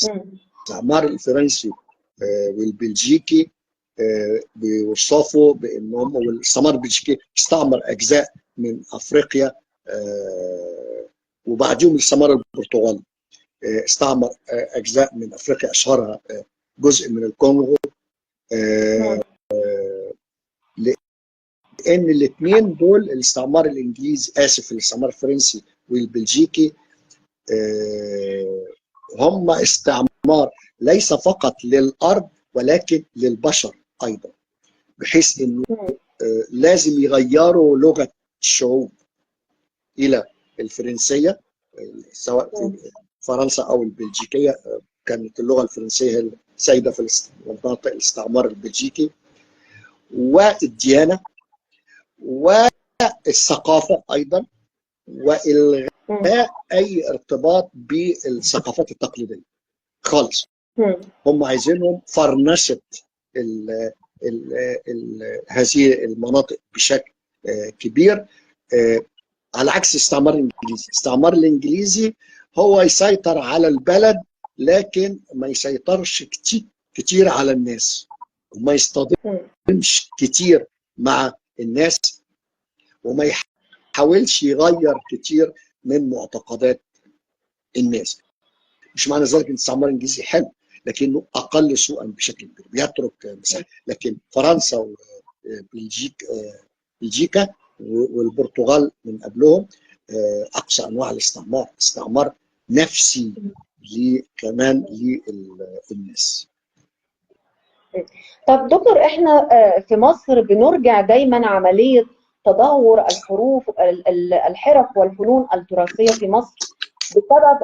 الاستعمار الفرنسي والبلجيكي بيوصفوا بانهم، والاستعمار البلجيكي استعمر اجزاء من افريقيا، وبعديهم الاستعمار البرتغالي استعمر اجزاء من افريقيا، اشهرها جزء من الكونغو، لان الاثنين دول الاستعمار الانجليزي الاستعمار الفرنسي والبلجيكي هم استعمار ليس فقط للارض ولكن للبشر ايضا، بحيث انه لازم يغيروا لغه الشعوب الى الفرنسيه، سواء في فرنسا او البلجيكيه كانت اللغه الفرنسيه هي السيده في مناطق الاستعمار البلجيكي، والديانه والثقافه ايضا، والغاء اي ارتباط بالثقافات التقليديه خالص. هم عايزينهم فرنشه هذه المناطق بشكل كبير، على عكس الاستعمار الانجليزي. الاستعمار الانجليزي هو يسيطر على البلد لكن ما يسيطرش كتير على الناس، وما يصطدمش كتير مع الناس، وما يحاولش يغير كتير من معتقدات الناس. مش معنى ذلك ان الاستعمار الانجليزي حلو، لكنه اقل سوءا بشكل كبير، بيترك مساحه. لكن فرنسا وبلجيكا والبرتغال من قبلهم اقصى انواع الاستعمار، استعمار نفسي كمان للناس. طب دكتور، احنا في مصر بنرجع دايما عمليه تدهور الحرف والفنون التراثيه في مصر بسبب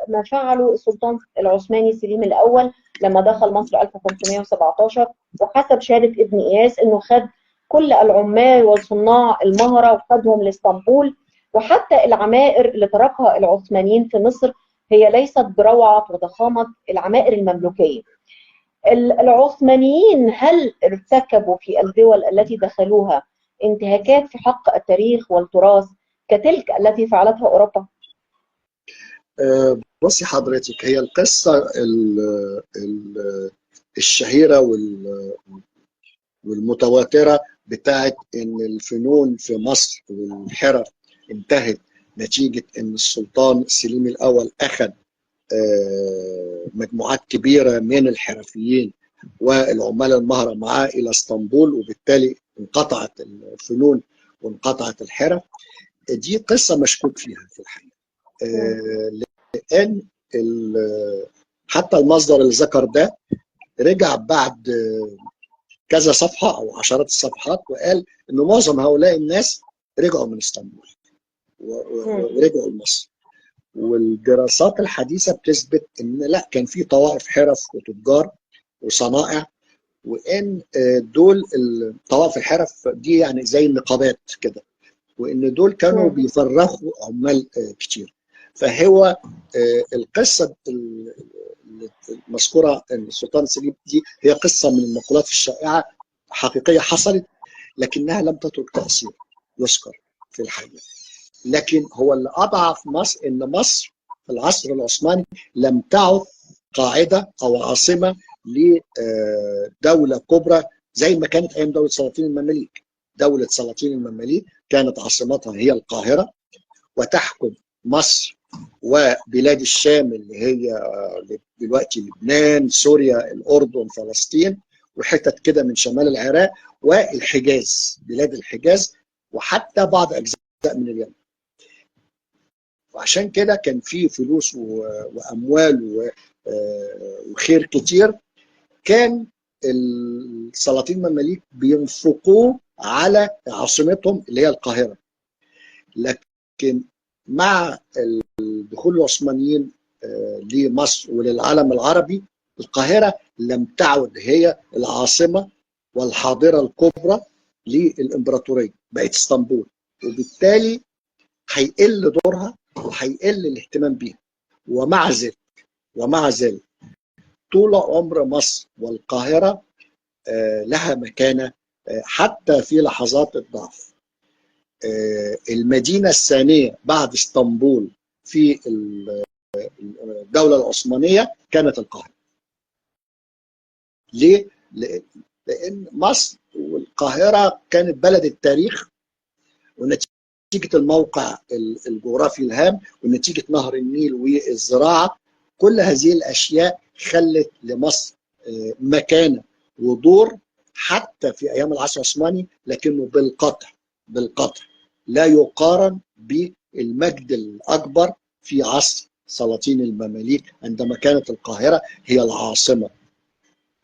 ما فعله السلطان العثماني سليم الاول لما دخل مصر 1517، وحسب شهاده ابن اياس انه خد كل العمال والصناع المهره وخدهم لاسطنبول. وحتى العمائر اللي تركها العثمانيين في مصر هي ليست بروعه وضخامه العمائر المملوكيه. العثمانيين هل ارتكبوا في الدول التي دخلوها انتهاكات في حق التاريخ والتراث كتلك التي فعلتها اوروبا؟ بصي حضرتك، هي القصة الشهيرة والمتواترة بتاعت ان الفنون في مصر والحرف انتهت نتيجة ان السلطان سليم الاول اخذ مجموعات كبيرة من الحرفيين والعمال المهرة معاه الى اسطنبول، وبالتالي انقطعت الفنون وانقطعت الحرف. دي قصة مشكوك فيها في الحقيقة، لان حتى المصدر اللي ذكر ده رجع بعد كذا صفحه او عشرات الصفحات وقال ان معظم هؤلاء الناس رجعوا من اسطنبول ورجعوا لمصر. والدراسات الحديثه بتثبت ان لا، كان في طوائف حرف وتجار وصنائع، وان دول طوائف الحرف دي يعني زي النقابات كده، وان دول كانوا بيفرخوا عمال كتير. فهو القصه المذكوره السلطان سليم دي هي قصه من المقولات الشائعه حقيقيه حصلت، لكنها لم تترك تاثير يذكر في الحقيقه. لكن هو اللي اضعف مصر ان مصر في العصر العثماني لم تعد قاعده او عاصمه لدوله كبرى زي ما كانت ايام دوله سلاطين المماليك. دوله سلاطين المماليك كانت عاصمتها هي القاهره، وتحكم مصر وبلاد الشام اللي هي دلوقتي لبنان، سوريا، الأردن، فلسطين، وحتت كده من شمال العراق، والحجاز، بلاد الحجاز، وحتى بعض أجزاء من اليمن. وعشان كده كان في فلوس وأموال وخير كتير كان السلاطين المماليك بينفقوه على عاصمتهم اللي هي القاهرة. لكن مع دخول العثمانيين لمصر وللعالم العربي، القاهرة لم تعد هي العاصمة والحاضرة الكبرى للإمبراطورية، بقت اسطنبول، وبالتالي هيقل دورها وهيقل الاهتمام بيها. ومع ذلك طول عمر مصر والقاهرة لها مكانة حتى في لحظات الضعف. المدينة الثانية بعد اسطنبول في الدولة العثمانية كانت القاهرة. ليه؟ لأن مصر والقاهرة كانت بلد التاريخ، ونتيجة الموقع الجغرافي الهام، ونتيجة نهر النيل والزراعة، كل هذه الأشياء خلت لمصر مكانة ودور حتى في أيام العصر العثماني، لكنه بالقطع لا يقارن بالمجد الأكبر في عصر سلاطين المماليك عندما كانت القاهرة هي العاصمة.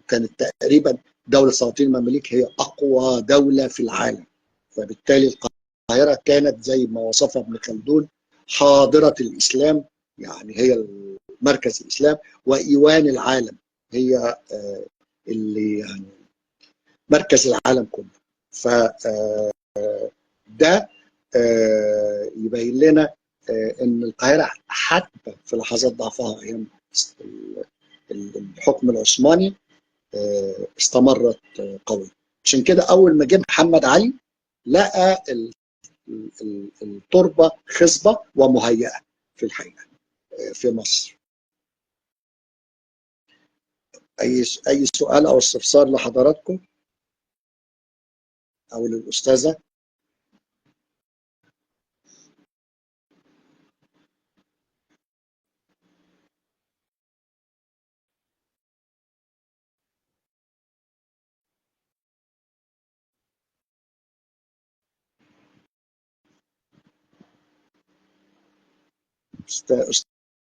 كانت تقريبا دولة سلاطين المماليك هي أقوى دولة في العالم، فبالتالي القاهرة كانت زي ما وصفها ابن خلدون حاضرة الإسلام، يعني هي مركز الإسلام وإيوان العالم، هي اللي يعني مركز العالم كله. فده يبين لنا ان القاهره حتى في لحظات ضعفها ايام الحكم العثماني استمرت قويه. عشان كده اول ما جه محمد علي لقى التربه خصبه ومهيئه في الحقيقه في مصر. اي سؤال او استفسار لحضراتكم او للاستاذه؟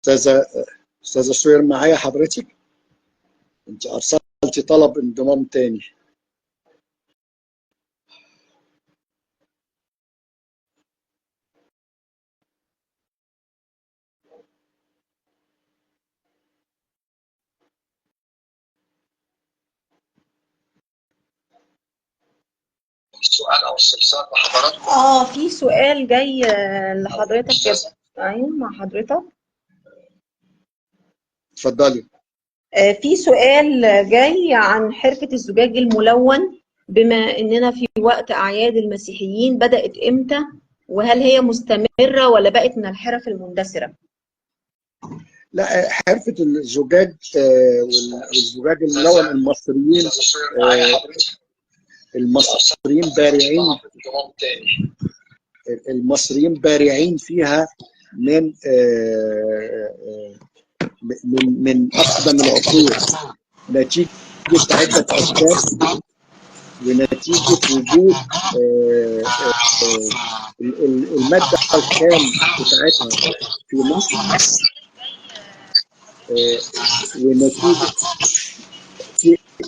استاذه سوير معايا حضرتك؟ انت ارسلتي طلب انضمام تاني. سؤال او استفسار لحضراتكم؟ في سؤال جاي لحضرتك كده. ايوه مع حضرتك. اتفضلي. في سؤال جاي عن حرفة الزجاج الملون، بما اننا في وقت اعياد المسيحيين، بدأت امتى؟ وهل هي مستمرة ولا بقت من الحرف المندثرة؟ لا، حرفة الزجاج والزجاج الملون المصريين بارعين. المصريين بارعين فيها من أقدم العصور، نتيجة عدة أسباب ونتيجة وجود المادة الخام بتاعتها في مصر، ونتيجة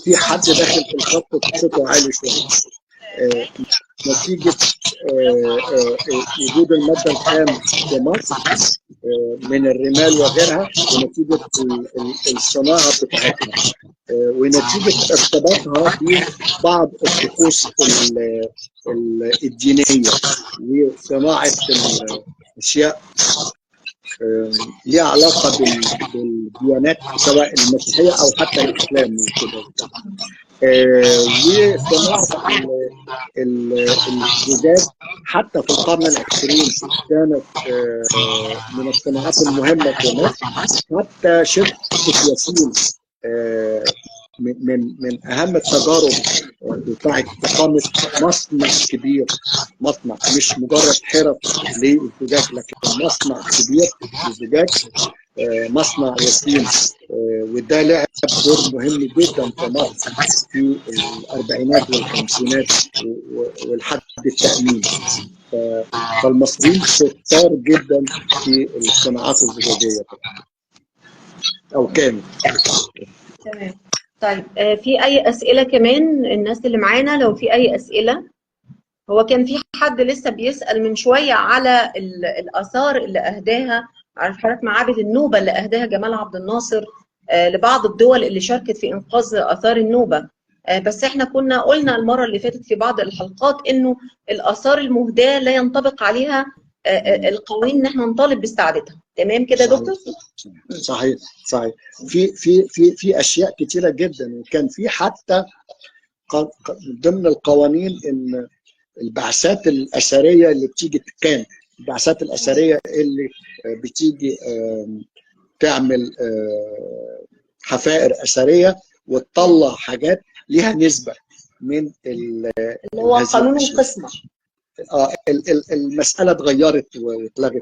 في حد داخل في الخط صوته عالي شوية، نتيجة وجود المادة الخام في مصر من الرمال وغيرها، ونتيجة الصناعة بتاعتها، ونتيجة ارتباطها ببعض الطقوس الدينية وصناعة الأشياء ليها علاقة بالديانات سواء المسيحية أو حتى الإسلام وكده. وصناعة الزجاج حتى في القرن العشرين كانت من الصناعات المهمة في مصر. حتى شركة ياسين من أهم التجارب بتاعت إقامة مصنع كبير، مصنع مش مجرد حرف للزجاج لكن مصنع كبير للزجاج، مصنع ياسين، وده لعب دور مهم جدا في مصر في الأربعينات والخمسينات والحد التأمين. فالمصريين شطار جدا في الصناعات الزجاجية أو كانوا. تمام. طيب في أي أسئلة كمان الناس اللي معانا؟ لو في أي أسئلة. هو كان في حد لسه بيسأل من شوية على الآثار اللي أهداها، عارف حضرتك، معابد النوبة اللي أهداها جمال عبد الناصر لبعض الدول اللي شاركت في إنقاذ آثار النوبة. بس احنا كنا قلنا المرة اللي فاتت في بعض الحلقات إنه الآثار المهداة لا ينطبق عليها القوانين إن احنا نطالب باستعادتها. تمام كده يا دكتور؟ صحيح صحيح. في أشياء كتيرة جدا، وكان في حتى ضمن القوانين إن البعثات الأثرية اللي بتيجي، كان البعثات الأثرية اللي بتيجي تعمل حفائر أثرية وتطلع حاجات ليها نسبة من اللي هو قانون القسمة. المسألة اتغيرت واتلغت.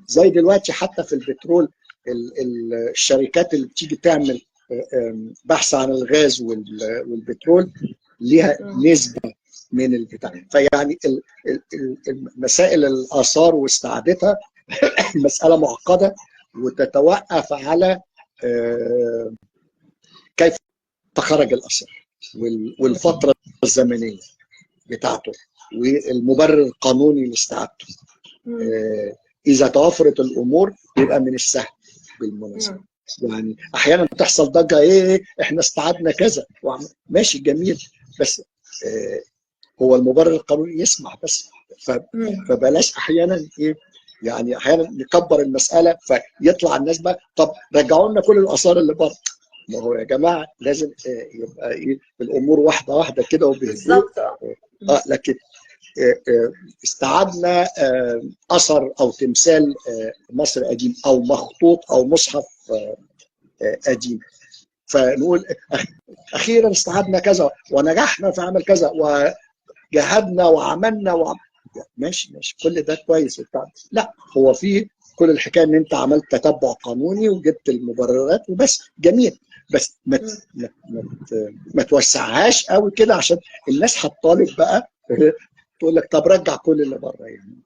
زي دلوقتي حتى في البترول الشركات اللي بتيجي تعمل بحث عن الغاز والبترول ليها نسبة من البتاع. فيعني مسائل الآثار واستعادتها مسألة معقدة وتتوقف على كيف تخرج الأثر والفترة الزمنية بتاعته والمبرر القانوني لاستعادته. إذا توفرت الأمور يبقى من السهل بالمناسبة. يعني أحيانا تحصل ضجة إحنا استعدنا كذا، ماشي جميل، بس هو المبرر القانوني يسمح بس فبلاش احيانا ايه، يعني احيانا نكبر المساله فيطلع الناس بقى طب رجعوا لنا كل الاثار اللي بره. ما هو يا جماعه لازم يبقى ايه الامور واحده واحده كده وبهدوء. بالظبط. لكن استعدنا اثر او تمثال مصر قديم او مخطوط او مصحف قديم، فنقول اخيرا استعدنا كذا ونجحنا في عمل كذا وجهدنا وعملنا ماشي ماشي كل ده كويس وبتاع. لا، هو في كل الحكايه ان انت عملت تتبع قانوني وجبت المبررات وبس، جميل، بس ما توسعهاش قوي كده عشان الناس هتطالب بقى تقول لك طب رجع كل اللي بره يعني.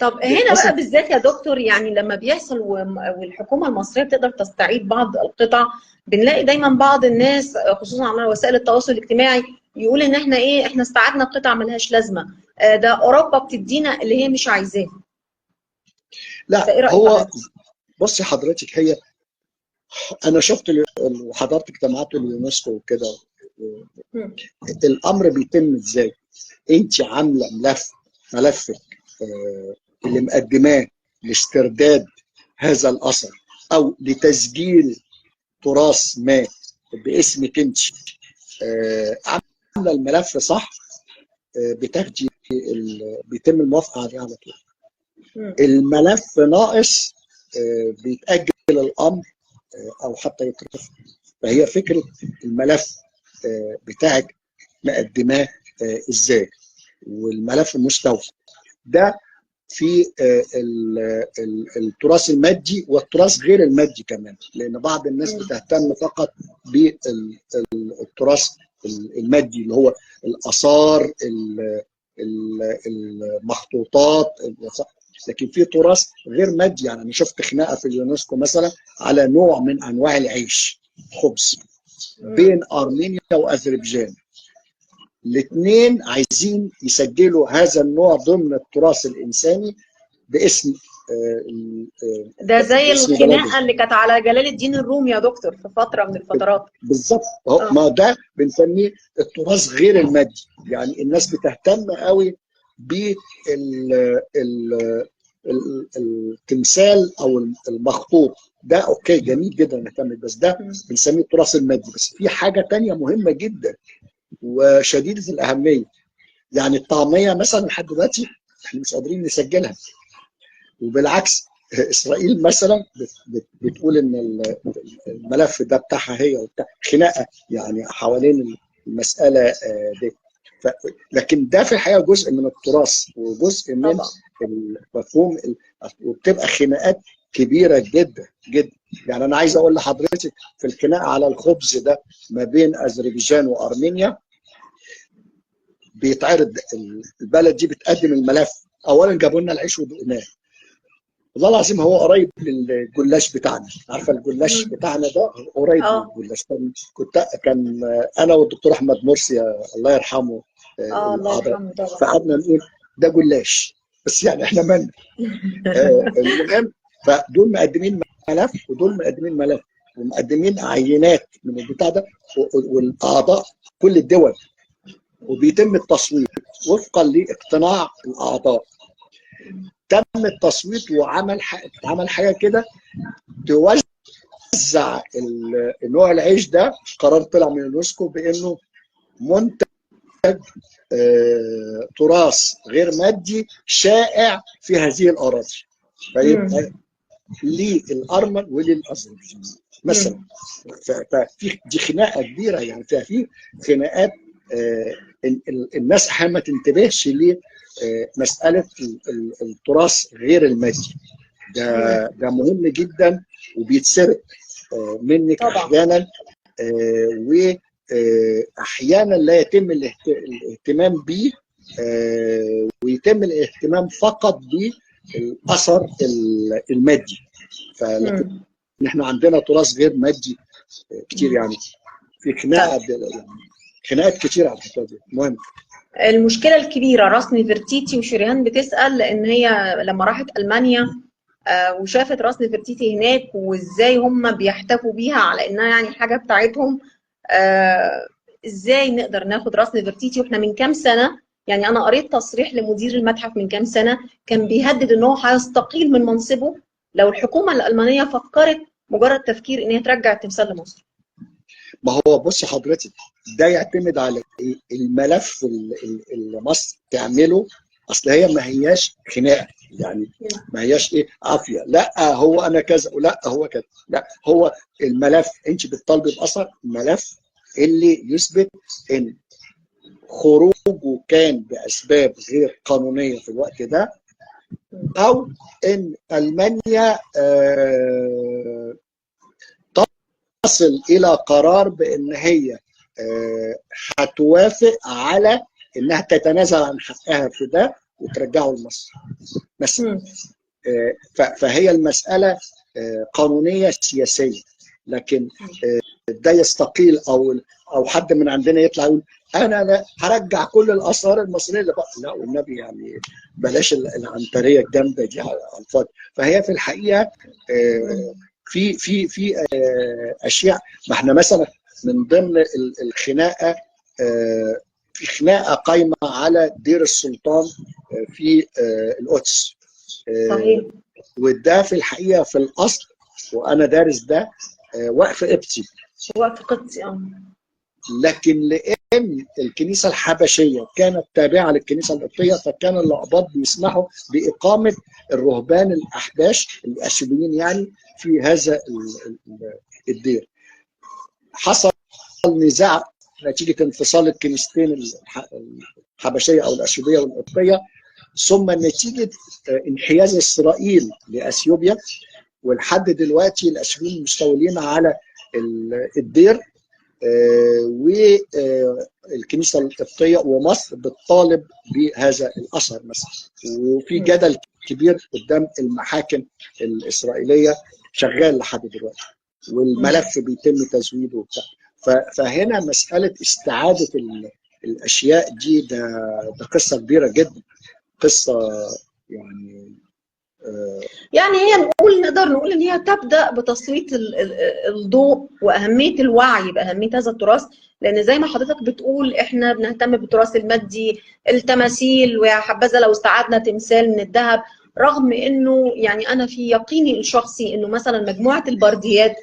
طب هنا بقى بالذات يا دكتور، يعني لما بيحصل والحكومه المصريه بتقدر تستعيد بعض القطع، بنلاقي دايما بعض الناس خصوصا على وسائل التواصل الاجتماعي يقول ان احنا ايه، احنا استعدنا قطع ملهاش لازمه، ده اوروبا بتدينا اللي هي مش عايزاه. لا هو بصي حضرتك، هي انا شفت وحضرت اجتماعات اليونسكو وكده، الامر بيتم ازاي؟ انت عامله ملفك اللي مقدماه لاسترداد هذا الاثر او لتسجيل تراث ما باسمك انت، عامله الملف صح، بتاخدي بيتم الموافقه عليه على طول. الملف ناقص بيتاجل الامر او حتى يترفض. فهي فكره الملف بتاعك مقدماه ازاي والملف المستوفى ده في التراث المادي والتراث غير المادي كمان، لان بعض الناس بتهتم فقط بالتراث المادي اللي هو الاثار المخطوطات، لكن في تراث غير مادي. يعني انا شفت خناقه في اليونسكو مثلا على نوع من انواع العيش خبز بين ارمينيا واذربيجان، الاثنين عايزين يسجلوا هذا النوع ضمن التراث الانساني باسم ده زي الخناقه اللي كانت على جلال الدين الرومي يا دكتور في فتره من الفترات. بالظبط، ما ده بنسميه التراث غير المادي. يعني الناس بتهتم قوي بالتمثال او المخطوط ده، اوكي جميل جدا نهتم، بس ده بنسميه التراث المادي. بس في حاجه ثانيه مهمه جدا وشديده الاهميه، يعني الطعميه مثلا لحد دلوقتي احنا مش قادرين نسجلها، وبالعكس اسرائيل مثلا بتقول ان الملف ده بتاعها هي وبتاع خناقه يعني حوالين المساله دي. لكن ده في الحقيقه جزء من التراث وجزء من المفهوم، وبتبقى خناقات كبيره جدا جدا. يعني انا عايز اقول لحضرتك في الخناقه على الخبز ده ما بين اذربيجان وارمينيا، بيتعرض البلد دي بتقدم الملف، اولا جابوا لنا العيش ودقناه، والله العظيم هو قريب للجلاش بتاعنا. عارفه الجلاش بتاعنا ده قريب للجلاش. كان انا والدكتور احمد مرسي الله يرحمه الله يرحمه طبعا، فقعدنا نقول ده جلاش، بس يعني احنا من المهم، فدول مقدمين ملف ودول مقدمين ملف ومقدمين عينات من البتاع ده والاعضاء كل الدول، وبيتم التصويت وفقا لاقتناع الاعضاء. تم التصويت وعمل حاجه كده توزع نوع العيش ده. قرار طلع من اليونسكو بانه منتج تراث غير مادي شائع في هذه الاراضي، فيبقى للارمن وللاذربيجان مثلا. ففي دي خناقه كبيره، يعني في خناقات الناس احيانا ما تنتبهش لمساله التراث غير المادي ده مهم جدا وبيتسرق منك احيانا، واحيانا لا يتم الاهتمام به، ويتم الاهتمام فقط بالاثر المادي. فلكن احنا عندنا تراث غير مادي كتير، يعني في خناقات كتير على الحكايه دي. مهم. المشكله الكبيره راس نفرتيتي، وشريهان بتسال لان هي لما راحت المانيا وشافت راس نفرتيتي هناك وازاي هم بيحتفوا بيها على انها يعني حاجه بتاعتهم، ازاي نقدر ناخد راس نفرتيتي واحنا من كام سنه يعني انا قريت تصريح لمدير المتحف من كام سنه كان بيهدد ان هو هيستقيل من منصبه لو الحكومه الالمانيه فكرت مجرد تفكير ان هي ترجع التمثال لمصر. ما هو بصي حضرتك، ده يعتمد على الملف اللي مصر تعمله. اصل هي ما هياش خناقه، يعني ما هياش ايه عافيه، لا هو انا كذا ولا هو كذا، لا هو الملف انت بتطالبي باثر الملف اللي يثبت ان خروجه كان باسباب غير قانونيه في الوقت ده، او ان المانيا تصل الى قرار بان هي هتوافق على انها تتنازل عن حقها في ده وترجعه لمصر مثلا. فهي المساله قانونيه سياسيه، لكن ده يستقيل او حد من عندنا يطلع يقول انا لا هرجع كل الاثار المصريه اللي بقى. لا والنبي يعني بلاش العنتريه الجامده دي على الفاضي. فهي في الحقيقه في اشياء. ما احنا مثلا من ضمن الخناقه، في خناقه قايمه على دير السلطان في القدس. صحيح. وده في الحقيقه في الاصل وانا دارس ده وقف قبطي. وقف قبطي لكن لان الكنيسه الحبشيه كانت تابعه للكنيسه القبطيه، فكان الاقباط بيسمحوا باقامه الرهبان الاحباش الاشبيين يعني في هذا الدير. حصل نزاع نتيجه انفصال الكنيستين الحبشيه او الاشبيه والقبطيه، ثم نتيجه انحياز اسرائيل لاثيوبيا، ولحد دلوقتي الاشبيين مستولين على الدير، والكنيسه القبطيه ومصر بتطالب بهذا الاثر مثلا. وفي جدل كبير قدام المحاكم الاسرائيليه شغال لحد دلوقتي، والملف بيتم تزويده وبتاع. فهنا مساله استعاده الاشياء دي ده قصه كبيره جدا، قصه يعني هي نقدر نقول ان هي تبدا بتسليط الضوء واهميه الوعي باهميه هذا التراث، لان زي ما حضرتك بتقول احنا بنهتم بالتراث المادي، التماثيل، ويا حبذا لو استعدنا تمثال من الذهب، رغم انه يعني انا في يقيني الشخصي انه مثلا مجموعه البرديات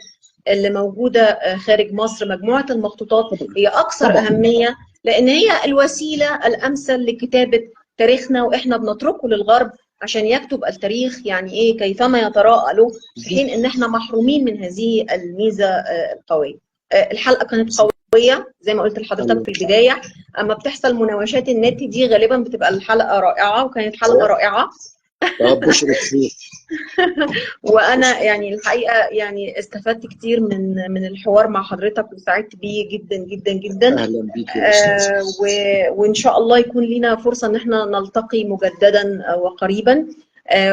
اللي موجوده خارج مصر، مجموعه المخطوطات هي اكثر اهميه، لان هي الوسيله الامثل لكتابه تاريخنا، واحنا بنتركه للغرب عشان يكتب التاريخ يعني ايه كيفما يتراءى له، في حين ان احنا محرومين من هذه الميزه القويه. الحلقه كانت قويه زي ما قلت لحضرتك في البدايه، اما بتحصل مناوشات النت دي غالبا بتبقى الحلقه رائعه، وكانت حلقه رائعه. بشرك خير. وانا يعني الحقيقه يعني استفدت كتير من الحوار مع حضرتك، وسعدت بيه جدا جدا جدا. اهلا بيك يا استاذ. وان شاء الله يكون لنا فرصه ان احنا نلتقي مجددا وقريبا.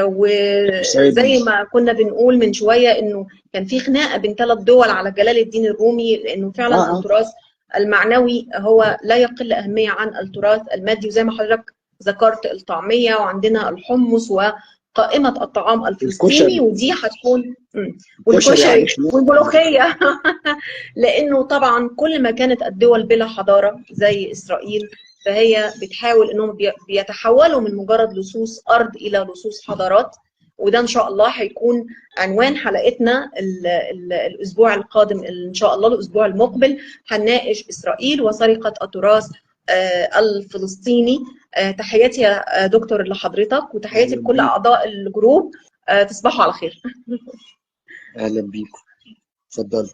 وزي ما كنا بنقول من شويه انه كان في خناقه بين 3 دول على جلال الدين الرومي، لانه فعلا التراث المعنوي هو لا يقل اهميه عن التراث المادي. وزي ما حضرتك ذكرت الطعميه، وعندنا الحمص وقائمه الطعام الفلسطيني، ودي هتكون والكشري والملوخيه. لانه طبعا كل ما كانت الدول بلا حضاره زي اسرائيل، فهي بتحاول انهم بيتحولوا من مجرد لصوص ارض الى لصوص حضارات. وده ان شاء الله هيكون عنوان حلقتنا الاسبوع القادم ان شاء الله، الاسبوع المقبل هنناقش اسرائيل وسرقه التراث الفلسطيني. تحياتي يا دكتور لحضرتك، وتحياتي لكل اعضاء الجروب. تصبحوا على خير. اهلا بيكم، اتفضلوا.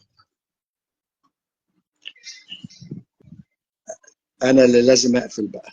انا اللي لازم اقفل بقى.